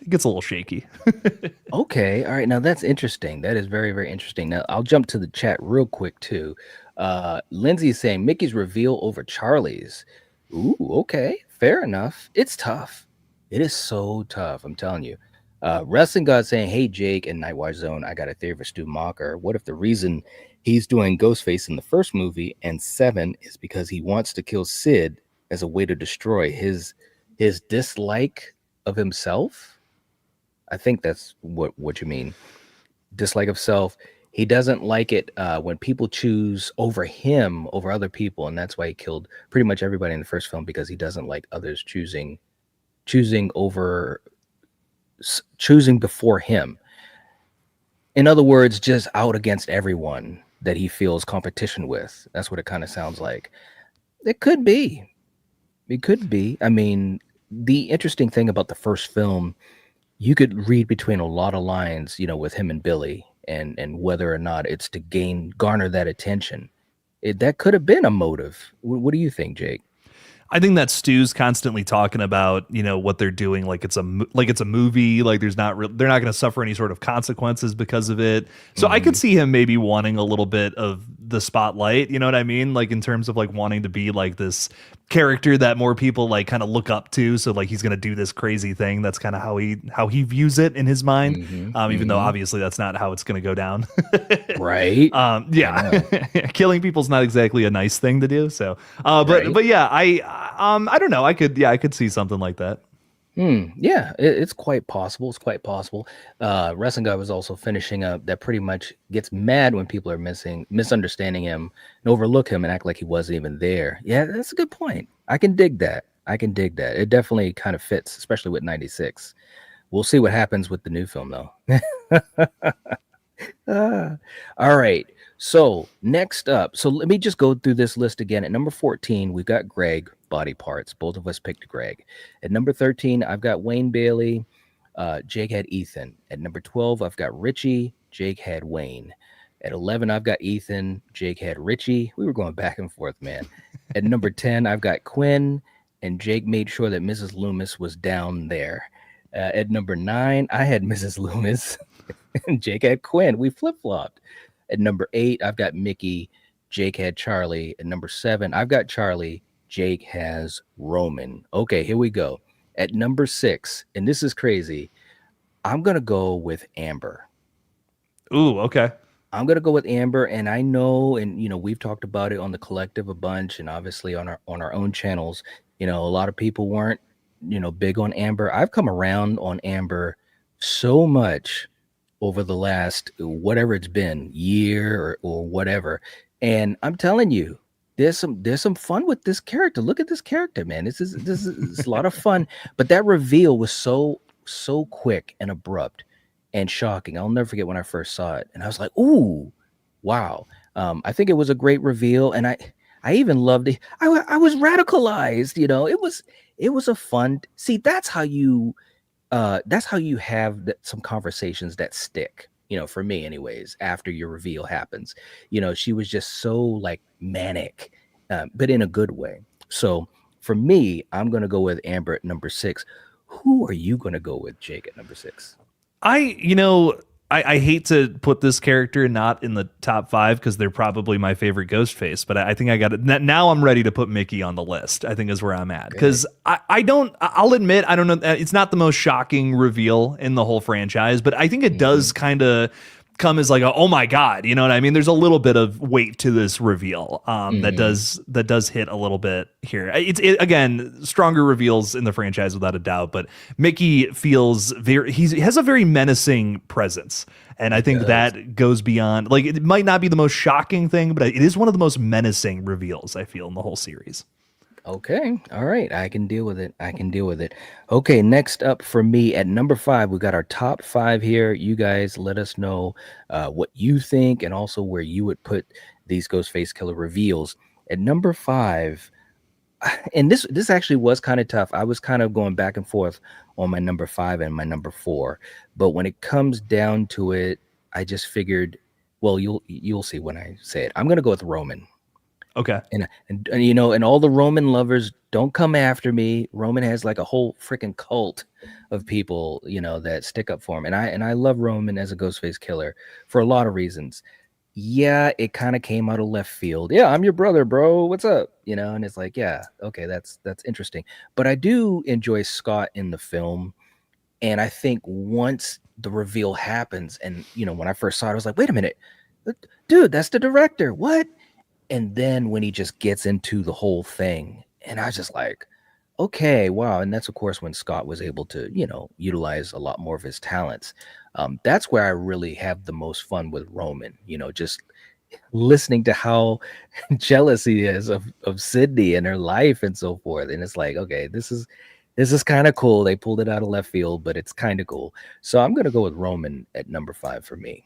gets a little shaky. Okay. All right. Now that's interesting. That is very, very interesting. Now I'll jump to the chat real quick too. Lindsay is saying Mickey's reveal over Charlie's. Ooh, okay. Fair enough. It's tough. It is so tough. I'm telling you. Wrestling God saying, hey, Jake and Nightwatch Zone, I got a theory for Stu Mocker. What if the reason he's doing Ghostface in the first movie and 7 is because he wants to kill Sid as a way to destroy his dislike of himself? I think that's what you mean. Dislike of self. He doesn't like it when people choose over him over other people, and that's why he killed pretty much everybody in the first film because he doesn't like others choosing choosing choosing before him. In other words, just out against everyone that he feels competition with. That's what it kind of sounds like. It could be. It could be. I mean, the interesting thing about the first film, you could read between a lot of lines, with him and Billy, and whether or not it's to garner that attention. That could have been a motive. What do you think, Jake? I think that Stu's constantly talking about, what they're doing like it's a movie, like they're not going to suffer any sort of consequences because of it. So I could Hmm. see him maybe wanting a little bit of the spotlight, you know what I mean? Like in terms of like wanting to be like this character that more people like kind of look up to, so like he's going to do this crazy thing. That's kind of how he views it in his mind. Hmm. Even though Hmm. obviously that's not how it's going to go down. Right. I Yeah, know. killing people's not exactly a nice thing to do. So, but Right. but yeah, I don't know. I could see something like that. Yeah, it's quite possible. It's quite possible. Wrestling guy was also finishing up that pretty much gets mad when people are misunderstanding him and overlook him and act like he wasn't even there. Yeah, that's a good point. I can dig that. I can dig that. It definitely kind of fits, especially with 96. We'll see what happens with the new film, though. Ah, all right. So next up, so let me just go through this list again. At number 14, we've got Greg, body parts. Both of us picked Greg. At number 13, I've got Wayne Bailey. Jake had Ethan. At number 12, I've got Richie. Jake had Wayne. At 11, I've got Ethan. Jake had Richie. We were going back and forth, man. At number 10, I've got Quinn. And Jake made sure that Mrs. Loomis was down there. At number 9, I had Mrs. Loomis. And Jake had Quinn. We flip flopped. At number 8, I've got Mickey. Jake had Charlie. At number 7, I've got Charlie. Jake has Roman. Okay, here we go. At number 6, and this is crazy, I'm going to go with Amber. Ooh, okay. I'm gonna go with Amber, and I know, and we've talked about it on the collective a bunch, and obviously on our own channels. A lot of people weren't, big on Amber. I've come around on Amber so much over the last whatever it's been, year or whatever, and I'm telling you, there's some fun with this character. Look at this character, man. This is a lot of fun, but that reveal was so quick and abrupt and shocking. I'll never forget when I first saw it, and I was like, "Ooh, wow!" I think it was a great reveal, and I even loved it. I was radicalized. It was a fun. See, that's how you have some conversations that stick. For me, anyways. After your reveal happens, she was just so like manic, but in a good way. So for me, I'm gonna go with Amber at number 6. Who are you gonna go with, Jake, at number 6? I, you know, I hate to put this character not in the top five because they're probably my favorite Ghostface, but I think I got it. Now I'm ready to put Mickey on the list, I think is where I'm at. Okay. Because I'll admit, I don't know, it's not the most shocking reveal in the whole franchise, but I think it Hmm. does kind of come as like oh my god, you know what I mean? There's a little bit of weight to this reveal that Hmm. does hit a little bit here. Again, stronger reveals in the franchise without a doubt, but Mickey feels he has a very menacing presence, and I He think does. that goes beyond, like, it might not be the most shocking thing, but it is one of the most menacing reveals I feel in the whole series. Okay. All right. I can deal with it. I can deal with it. Okay. Next up for me at number 5, we got our top 5 here. You guys let us know what you think and also where you would put these Ghostface Killer reveals. At number 5, and this actually was kind of tough. I was kind of going back and forth on my number 5 and my number 4. But when it comes down to it, I just figured, well, you'll see when I say it. I'm gonna go with Roman. Okay. And all the Roman lovers, don't come after me. Roman has like a whole freaking cult of people, that stick up for him. And I love Roman as a Ghostface killer for a lot of reasons. Yeah, it kind of came out of left field. Yeah, I'm your brother, bro. What's up? And it's like, yeah, okay, that's interesting. But I do enjoy Scott in the film. And I think once the reveal happens, and when I first saw it, I was like, wait a minute, dude, that's the director. What? And then when he just gets into the whole thing, and I was just like, okay, wow. And that's of course when Scott was able to, utilize a lot more of his talents. That's where I really have the most fun with Roman, just listening to how jealous he is of Sydney and her life and so forth. And it's like, okay, This is kind of cool. They pulled it out of left field, but it's kind of cool. So I'm gonna go with Roman at number 5 for me.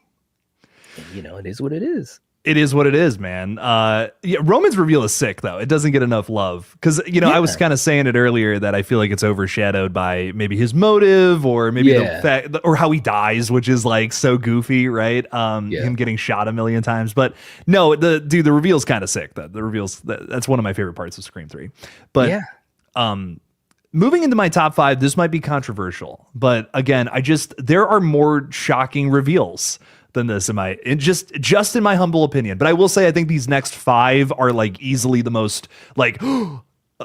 And it is what it is. It is what it is, man. Yeah, Roman's reveal is sick though. It doesn't get enough love because I was Yeah, kind of saying it earlier that I feel like it's overshadowed by maybe his motive or maybe the yeah, fact or how he dies, which is like so goofy, right? yeah, Him getting shot a million times, but no, the reveal's kind of sick. The reveal's that's one of my favorite parts of Scream 3. But yeah, moving into my top 5, this might be controversial, but again, there are more shocking reveals than this just in my humble opinion. But I will say I think these next 5 are like easily the most like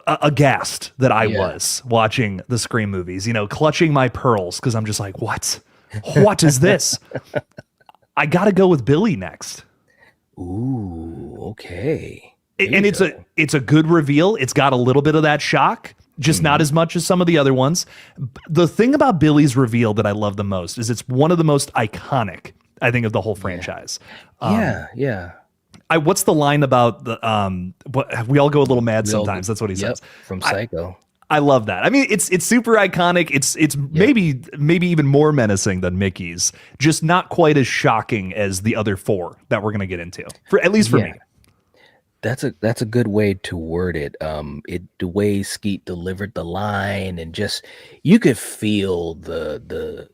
aghast that I yeah. was watching the Scream movies, clutching my pearls because I'm just like, what is this? I got to go with Billy next. Ooh, okay. There And you go. it's a good reveal. It's got a little bit of that shock, just not Mhm. as much as some of the other ones. The thing about Billy's reveal that I love the most is it's one of the most iconic, I think, of the whole Yeah, franchise. yeah, yeah. What's the line about the what we all go a little mad We all go. sometimes? That's what he Yep, says. from I, Psycho. I love that. I mean, it's super iconic. It's Yep. maybe even more menacing than Mickey's, just not quite as shocking as the other 4 that we're gonna get into. For at least for Yeah, me. that's a good way to word it. The way Skeet delivered the line, and just you could feel the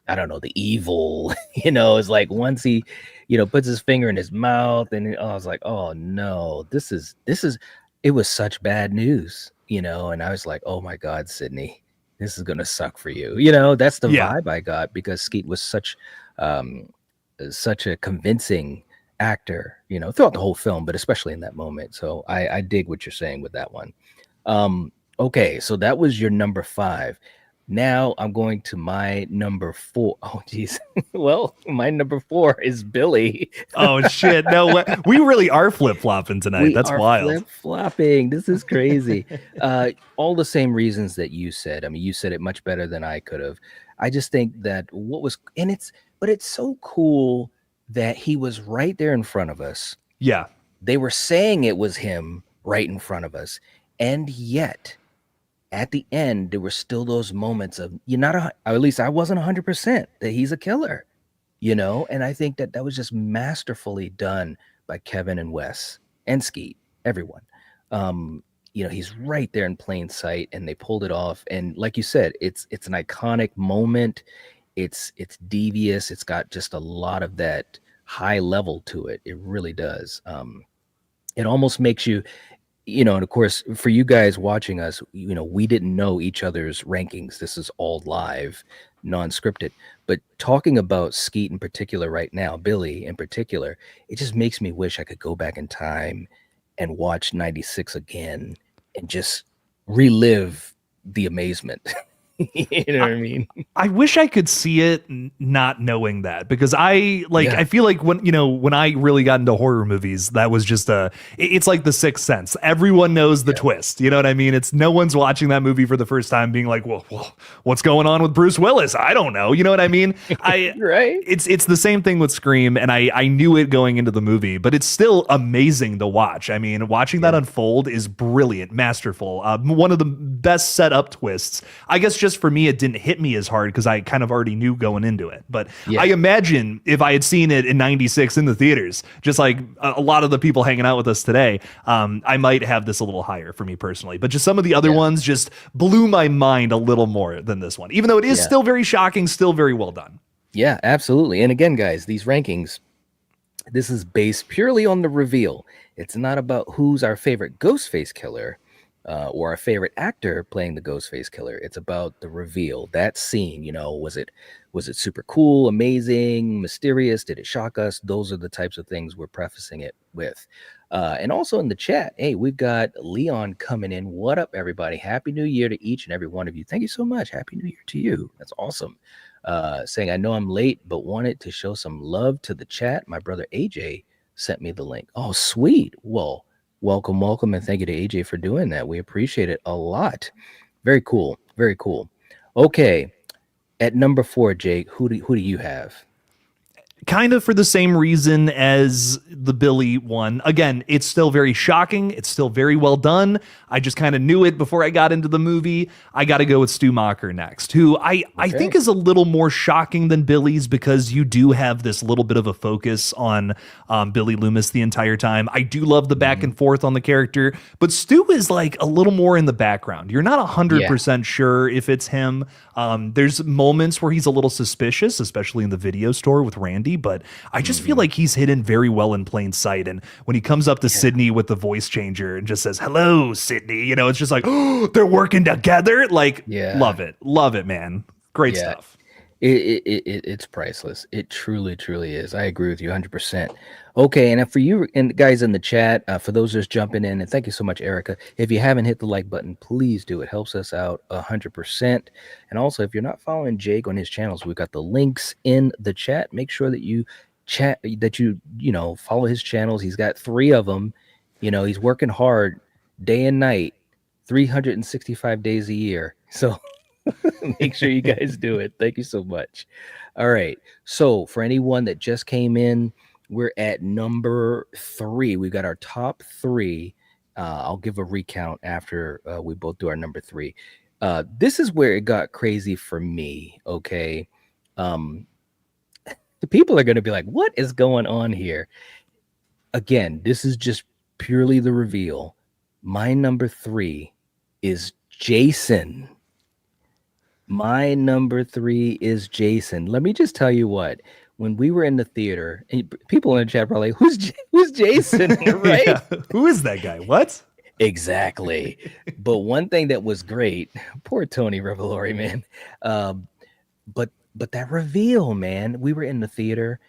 I don't know, the evil. It's like once he, puts his finger in his mouth, and I was like, oh no, this is. It was such bad news, and I was like, oh my God, Sydney, this is gonna suck for you. That's the Yeah. vibe I got because Skeet was um, such a convincing actor, throughout the whole film, but especially in that moment. So I dig what you're saying with that one. Okay, so that was your number 5. Now I'm going to my number 4. Oh, geez. Well, my number 4 is Billy. Oh shit! No, we really are flip flopping tonight. We That's are wild. flip-flopping. This is crazy. All the same reasons that you said. I mean, you said it much better than I could have. I just think that but it's so cool that he was right there in front of us. Yeah, They were saying it was him right in front of us. And yet, at the end, there were still those moments of you're not, or at least I wasn't 100% that he's a killer. And I think that was just masterfully done by Kevin and Wes and Skeet, everyone. Um, he's right there in plain sight, and they pulled it off. And like you said, it's an iconic moment. It's devious. It's got just a lot of that high level to it. It really does. It almost makes you, and of course, for you guys watching us, we didn't know each other's rankings. This is all live, non-scripted. But talking about Skeet in particular right now, Billy in particular, it just makes me wish I could go back in time and watch 96 again and just relive the amazement. You know I, what I mean? I wish I could see it not knowing that because Yeah. I feel like when I really got into horror movies, that was just it's like the Sixth Sense. Everyone knows the Yeah. twist. You know what I mean? It's no one's watching that movie for the first time being like, well, what's going on with Bruce Willis? I don't know. You know what I mean? I Right? it's the same thing with Scream, and I knew it going into the movie, but it's still amazing to watch. I mean, watching that Yeah. unfold is brilliant, masterful. One of the best set up twists. I guess just for me, it didn't hit me as hard because I kind of already knew going into it. But Yeah. I imagine if I had seen it in '96 in the theaters, just like a lot of the people hanging out with us today, I might have this a little higher for me personally. But just some of the other Yeah. ones just blew my mind a little more than this one, even though it is Yeah. still very shocking, still very well done. Yeah, absolutely. And again, guys, these rankings, this is based purely on the reveal. It's not about who's our favorite Ghostface killer, or our favorite actor playing the Ghostface killer. It's about the reveal. That scene, was it super cool, amazing, mysterious? Did it shock us? Those are the types of things we're prefacing it with. And also in the chat, hey, we've got Leon coming in. What up, everybody? Happy New Year to each and every one of you. Thank you so much. Happy New Year to you. That's awesome. Saying, I know I'm late, but wanted to show some love to the chat. My brother AJ sent me the link. Oh, sweet. Well, welcome. And thank you to AJ for doing that. We appreciate it a lot. Very cool. Very cool. Okay. At number 4, Jake, who do you have? kind of for the same reason as the Billy one. Again, it's still very shocking. It's still very well done. I just kind of knew it before I got into the movie. I got to go with Stu Macher next, who I think Okay. is a little more shocking than Billy's because you do have this little bit of a focus on Billy Loomis the entire time. I do love the back Mhm. and forth on the character, but Stu is like a little more in the background. You're not Yeah. 100% sure if it's him. There's moments where he's a little suspicious, especially in the video store with Randy, but I just feel Mhm. like he's hidden very well in plain sight. And when he comes up to Yeah. Sidney with the voice changer and just says, "Hello, Sidney," it's just like, oh, they're working together. Like, Yeah. love it, man. Great Yeah. stuff. It's priceless. It truly, truly is. I agree with you 100%. Okay, and for you and guys in the chat, for those just jumping in, and thank you so much, Erica. If you haven't hit the like button, please do. It helps us out 100%. And also, if you're not following Jake on his channels, we've got the links in the chat. Make sure that you follow his channels. He's got 3 of them. He's working hard day and night, 365 days a year. So make sure you guys do it. Thank you so much. All right. So, for anyone that just came in, we're at number 3. We've got our top 3. I'll give a recount after we both do our number 3. This is where it got crazy for me. Okay. Um, the people are going to be like, what is going on here? Again, this is just purely the reveal. My number 3 is Jason. My number 3 is Jason. Let me just tell you what. When we were in the theater, and people in the chat were like, "Who's Jason?" Right? Yeah. Who is that guy? What? Exactly. But one thing that was great, poor Tony Revolori, man. Um, but that reveal, man. We were in the theater,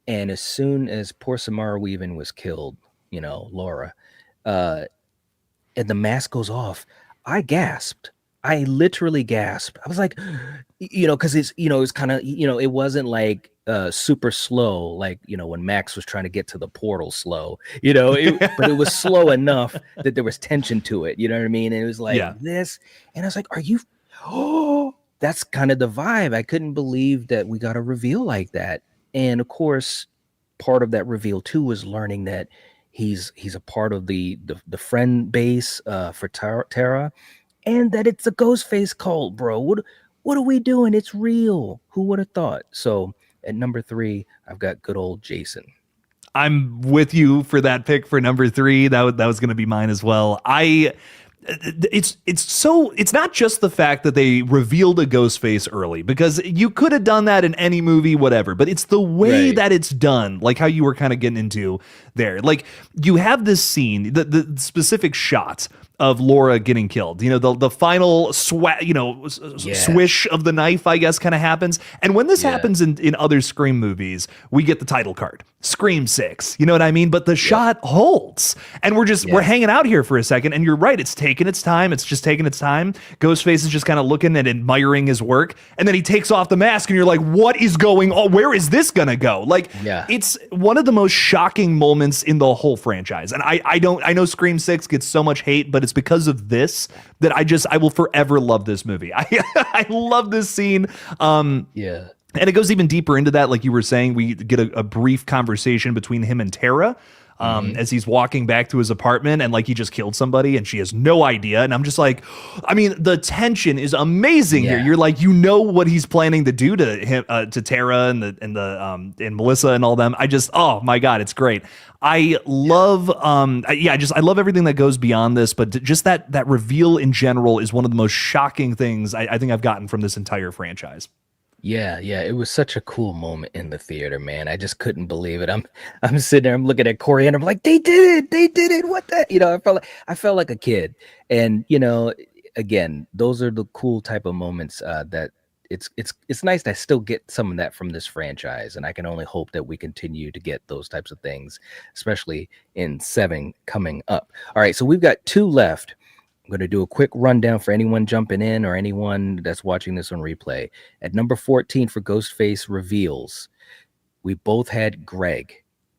and as soon as poor Samara Weaving was killed, Laura, uh, and the mask goes off, I gasped. I literally gasped. I was like, because it's kind of, it wasn't like super slow, like, when Max was trying to get to the portal slow, but it was slow enough that there was tension to it. You know what I mean? And it was like Yeah. this. And I was like, oh, that's kind of the vibe. I couldn't believe that we got a reveal like that. And of course, part of that reveal too was learning that he's a part of the friend base for Tara, and that it's a Ghostface cult, bro. What are we doing? It's real. Who would have thought? So at number 3, I've got good old Jason. I'm with you for that pick for number 3. That was going to be mine as well. It's not just the fact that they revealed a ghost face early, because you could have done that in any movie, whatever, but it's the way Right. that it's done, like how you were kind of getting into there. Like, you have this scene, the specific shot of Laura getting killed. The final Yeah. swish of the knife, I guess, kind of happens. And when this Yeah. happens in other Scream movies, we get the title card, Scream 6. You know what I mean? But the shot holds, and we're Yeah. hanging out here for a second. And you're right, it's taking its time. It's just taking its time. Ghostface is just kind of looking and admiring his work, and then he takes off the mask, and you're like, what is going on? Where is this gonna go? Like, Yeah. it's one of the most shocking moments in the whole franchise. And I know Scream 6 gets so much hate, but it's because of this that I will forever love this movie. I love this scene. Yeah. And it goes even deeper into that. Like you were saying, we get a brief conversation between him and Tara as he's walking back to his apartment, and like he just killed somebody and she has no idea. And I'm just like, I mean, the tension is amazing here. Yeah. You're like, what he's planning to do to him, to Tara and Melissa and all them. Oh my God, it's great. I love, I love everything that goes beyond this, but just that reveal in general is one of the most shocking things I think I've gotten from this entire franchise. Yeah, it was such a cool moment in the theater, man. I just couldn't believe it. I'm sitting there, I'm looking at Corey, and I'm like, they did it. What the, I felt like a kid. And again, those are the cool type of moments that it's nice to I still get some of that from this franchise, and I can only hope that we continue to get those types of things, especially in 7 coming up. All right, so we've got 2 left. I'm going to do a quick rundown for anyone jumping in or anyone that's watching this on replay. At number 14 for Ghostface reveals, we both had Greg,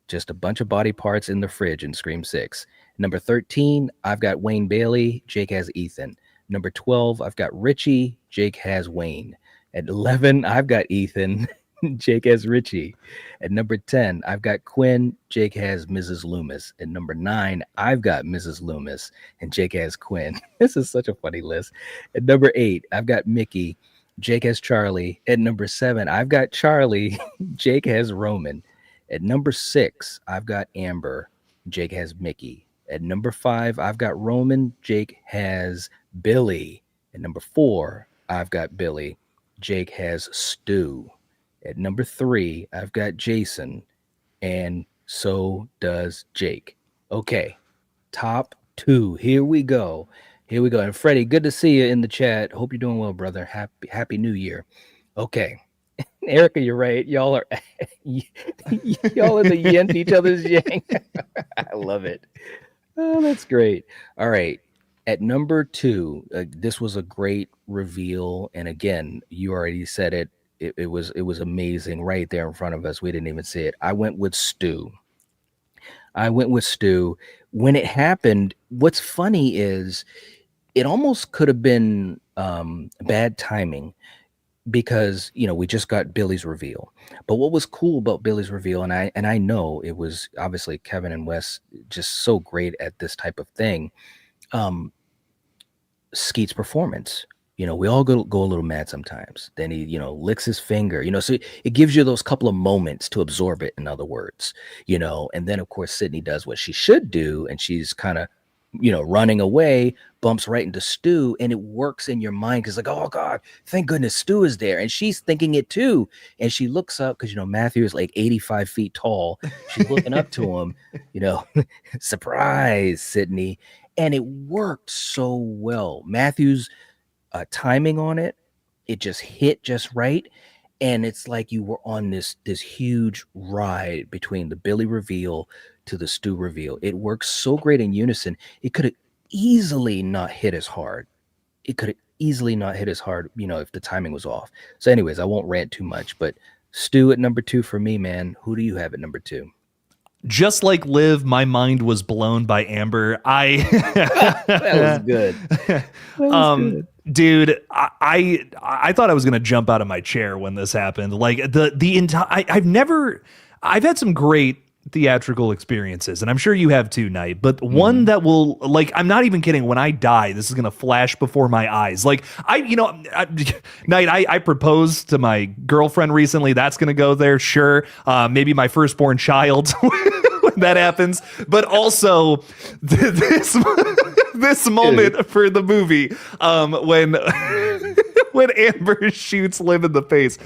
just a bunch of body parts in the fridge in Scream 6. Number 13, I've got Wayne Bailey. Jake has Ethan. Number 12, I've got Richie. Jake has Wayne. At 11, I've got Ethan. Jake has Richie. At number 10, I've got Quinn. Jake has Mrs. Loomis. At number 9, I've got Mrs. Loomis, and Jake has Quinn. This is such a funny list. At number 8, I've got Mickey. Jake has Charlie. At number 7, I've got Charlie. Jake has Roman. At number 6, I've got Amber. Jake has Mickey. At number 5, I've got Roman. Jake has Billy. At number 4, I've got Billy. Jake has Stu. At number 3, I've got Jason, and so does Jake. Okay, top 2. Here we go. Here we go. And Freddie, good to see you in the chat. Hope you're doing well, brother. Happy New Year. Okay, Erica, you're right. Y'all are y'all in the yin to each other's yang. I love it. Oh, that's great. All right. At number 2, this was a great reveal, and again, you already said it. It was amazing right there in front of us. We didn't even see it. I went with Stu. I went with Stu. When it happened, what's funny is it almost could have been bad timing because we just got Billy's reveal. But what was cool about Billy's reveal, and I know it was obviously Kevin and Wes just so great at this type of thing. Um, Skeet's performance. We all go a little mad sometimes. Then he, licks his finger, so it gives you those couple of moments to absorb it, in other words, and then of course Sydney does what she should do, and she's kind of, running away, bumps right into Stu, and it works in your mind because like, oh God, thank goodness Stu is there. And she's thinking it too. And she looks up because Matthew is like 85 feet tall. She's looking up to him, surprise, Sydney. And it worked so well. Matthew's timing on it just hit just right, and it's like you were on this huge ride between the Billy reveal to the Stu reveal. It works so great in unison. It could have easily not hit as hard. It could have easily not hit as hard, if the timing was off. So, anyways, I won't rant too much. But Stu at number 2 for me, man. Who do you have at number 2? Just like Liv, my mind was blown by Amber. That was good. That was good. Dude, I thought I was gonna jump out of my chair when this happened. Like the entire, I've had some great theatrical experiences, and I'm sure you have too, Knight. But one that will, like, I'm not even kidding. When I die, this is gonna flash before my eyes. Like Knight, I proposed to my girlfriend recently. That's gonna go there, sure. Maybe my firstborn child. When that happens, but also this moment for the movie when Amber shoots Liv in the face,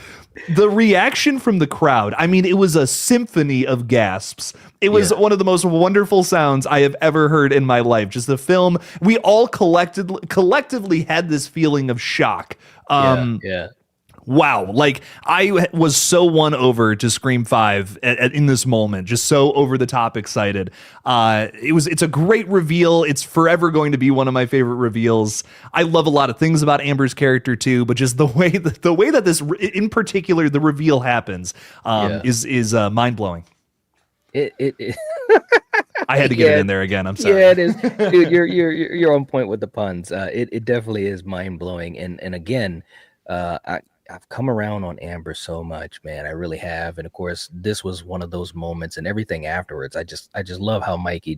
the reaction from the crowd. I mean, it was a symphony of gasps. It was one of the most wonderful sounds I have ever heard in my life. Just the film, we all collectively had this feeling of shock. Wow, like I was so won over to Scream 5 in this moment, just so over the top excited. It's a great reveal. It's forever going to be one of my favorite reveals. I love a lot of things about Amber's character too, but just the way that this, in particular, the reveal happens, is mind blowing. It I had to get it in there again. I'm sorry. Yeah, it is, dude. You're on point with the puns. It definitely is mind blowing, and again, I've come around on Amber so much, man. I really have. And of course, this was one of those moments, and everything afterwards. I just love how Mikey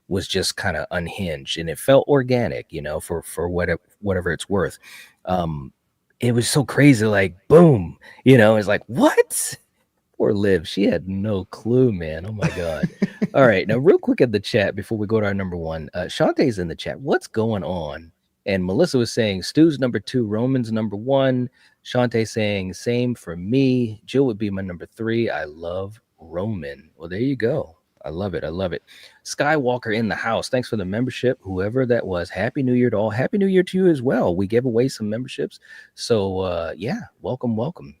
was just kind of unhinged, and it felt organic, for whatever it's worth. It was so crazy, like boom, it's like, what? Poor Liv, she had no clue, man. Oh my God. All right, now real quick in the chat before we go to our number 1, Shantae's in the chat. What's going on? And Melissa was saying Stu's number 2, Roman's number 1. Shantae saying same for me. Jill would be my number 3. I love Roman. Well, there you go. I love it. I love it. Skywalker in the house. Thanks for the membership, whoever that was. Happy New Year to all. Happy New Year to you as well. We gave away some memberships. So, welcome.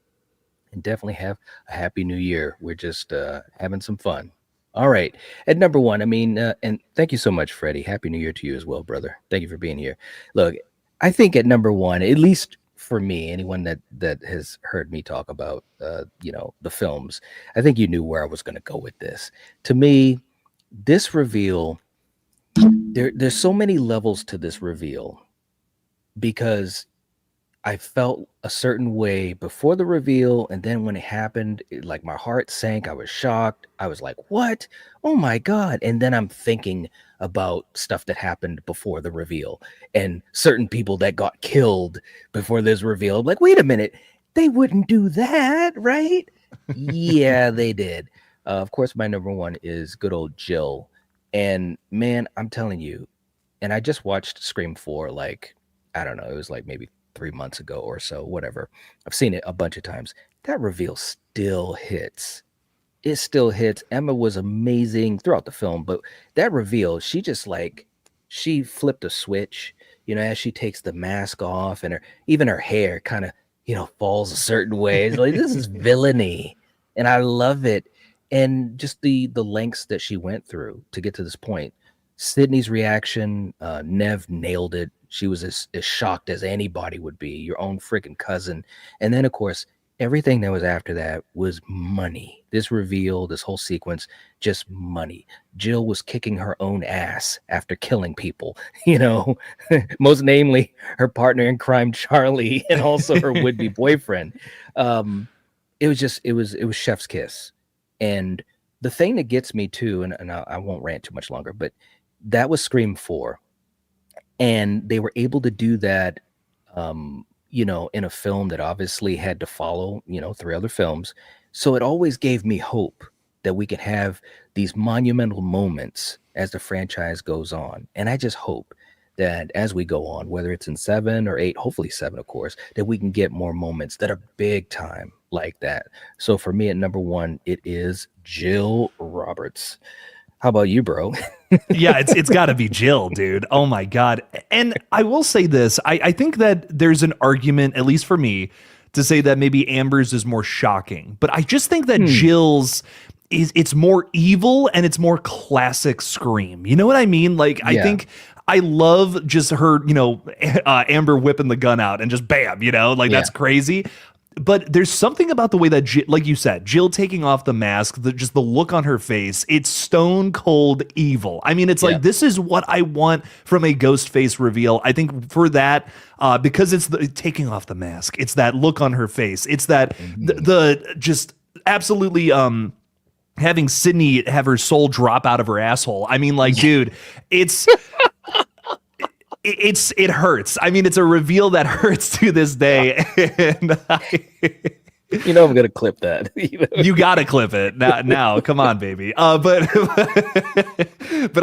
And definitely have a happy New Year. We're just having some fun. All right. At number 1, and thank you so much, Freddie. Happy New Year to you as well, brother. Thank you for being here. Look, I think at number 1, at least for me, anyone that has heard me talk about, the films, I think you knew where I was going to go with this. To me, this reveal, there's so many levels to this reveal because I felt a certain way before the reveal, and then when it happened, like my heart sank. I was shocked. I was like, "What? Oh my god!" And then I'm thinking about stuff that happened before the reveal and certain people that got killed before this reveal. I'm like, wait a minute, they wouldn't do that, right? Yeah, they did. Of course, my number one is good old Jill, and man, I'm telling you, and I just watched Scream 4 like I don't know, it was like maybe 3 months ago or so, whatever. I've seen it a bunch of times. That reveal still hits. It still hits. Emma was amazing throughout the film, but that reveal, she just like she flipped a switch, as she takes the mask off and her even her hair kind of, falls a certain way. It's like this is villainy. And I love it. And just the lengths that she went through to get to this point. Sydney's reaction, Nev nailed it. She was as shocked as anybody would be, your own freaking cousin. And then, of course, everything that was after that was money. This reveal, this whole sequence, just money. Jill was kicking her own ass after killing people, most namely her partner in crime, Charlie, and also her would-be boyfriend. It was chef's kiss. And the thing that gets me too, and I won't rant too much longer, but that was Scream 4. And they were able to do that in a film that obviously had to follow, three other films. So it always gave me hope that we could have these monumental moments as the franchise goes on. And I just hope that as we go on, whether it's in 7 or 8, hopefully 7, of course, that we can get more moments that are big time like that. So for me at number one, it is Jill Roberts. How about you, bro? Yeah, it's got to be Jill, dude. Oh my god. And I will say this: I think that there's an argument, at least for me, to say that maybe Amber's is more shocking, but I just think that Jill's it's more evil and it's more classic Scream. You know what I mean? Like I Yeah. think. I love just her, Amber whipping the gun out and just bam, like Yeah. that's crazy. But there's something about the way that, like you said, Jill taking off the mask, just the look on her face, it's stone cold evil. I mean, it's Yeah. like, this is what I want from a Ghostface reveal. I think for that, because it's the taking off the mask, it's that look on her face, it's that the just absolutely having Sydney have her soul drop out of her asshole. I mean, like, dude, it hurts. I mean, it's a reveal that hurts to this day. And I'm gonna clip that. you gotta clip it now. Come on, baby. But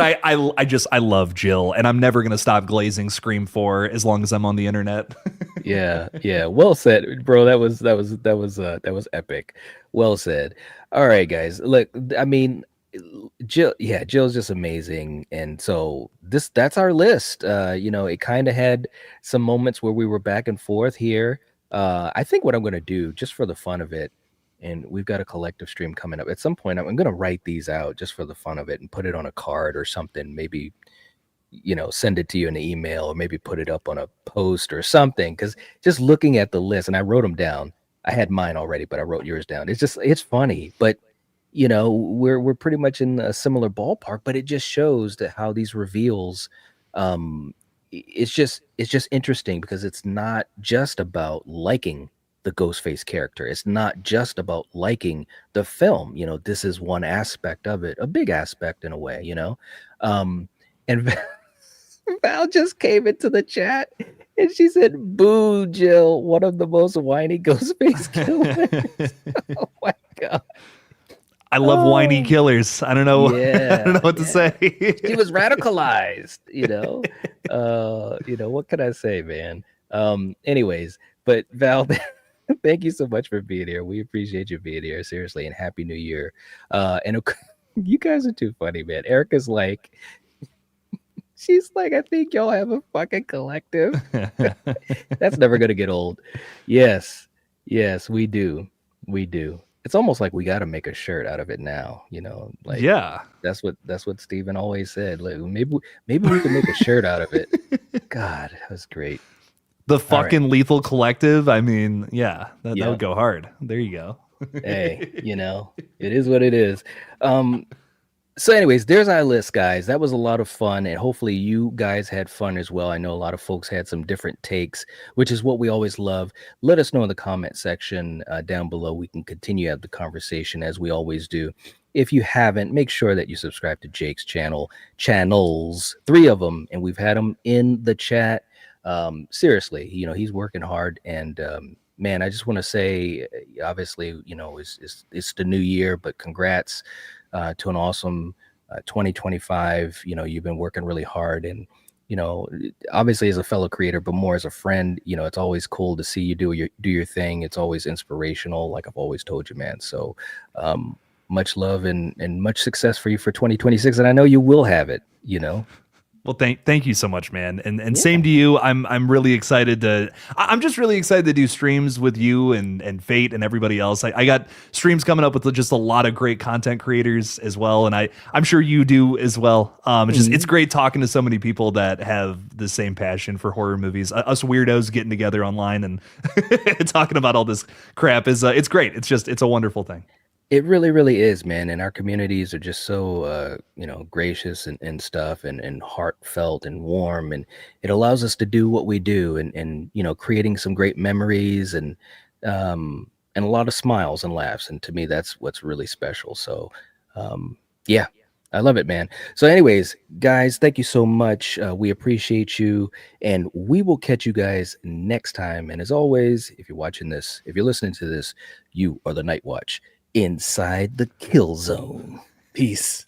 I love Jill, and I'm never gonna stop glazing Scream 4 as long as I'm on the internet. Yeah. Well said, bro. That was epic. Well said. All right, guys. Look, I mean, Jill's just amazing. And so that's our list. It kind of had some moments where we were back and forth here. I think what I'm gonna do, just for the fun of it, and we've got a collective stream coming up. At some point, I'm gonna write these out just for the fun of it and put it on a card or something, maybe send it to you in an email or maybe put it up on a post or something. Because just looking at the list, and I wrote them down. I had mine already, but I wrote yours down. It's funny, but we're pretty much in a similar ballpark. But it just shows that how these reveals, it's just interesting because it's not just about liking the Ghostface character. It's not just about liking the film. This is one aspect of it, a big aspect in a way. And Val just came into the chat and she said, "Boo, Jill, one of the most whiny Ghostface killers." Oh my god. I love whiny killers. I don't know. Yeah, I don't know what to say. She was radicalized, what can I say, man? Anyways, but Val, thank you so much for being here. We appreciate you being here, seriously, and Happy New Year. And you guys are too funny, man. Erica's like, she's like, I think y'all have a fucking collective. That's never gonna get old. Yes, we do. We do. It's almost like we got to make a shirt out of it now. Like Yeah. that's what Steven always said. Like maybe we can make a shirt out of it. God, that was great. The All right. fucking Lethal Collective. I mean, yeah, that Yeah. would go hard. There you go. Hey, it is what it is. So, anyways, there's our list, guys. That was a lot of fun, and hopefully, you guys had fun as well. I know a lot of folks had some different takes, which is what we always love. Let us know in the comment section down below. We can continue to have the conversation as we always do. If you haven't, make sure that you subscribe to Jake's channels, 3 of them, and we've had them in the chat. Seriously, he's working hard, and man, I just want to say, obviously, it's the new year, but congrats to an awesome 2025. You've been working really hard, and you know, obviously as a fellow creator, but more as a friend. It's always cool to see you do your thing. It's always inspirational, like I've always told you, man. So much love and much success for you for 2026, and I know you will have it. Well, thank you so much, man, and Yeah. same to you. I'm really excited I'm just really excited to do streams with you and Fate and everybody else. I got streams coming up with just a lot of great content creators as well, and I'm sure you do as well. It's great talking to so many people that have the same passion for horror movies. Us weirdos getting together online and talking about all this crap is it's great. It's a wonderful thing. It really, really is, man. And our communities are just so, gracious and stuff, and heartfelt and warm. And it allows us to do what we do, and creating some great memories, and a lot of smiles and laughs. And to me, that's what's really special. So, yeah, I love it, man. So, anyways, guys, thank you so much. We appreciate you, and we will catch you guys next time. And as always, if you're listening to this, you are the Night Watch inside the kill zone. Peace.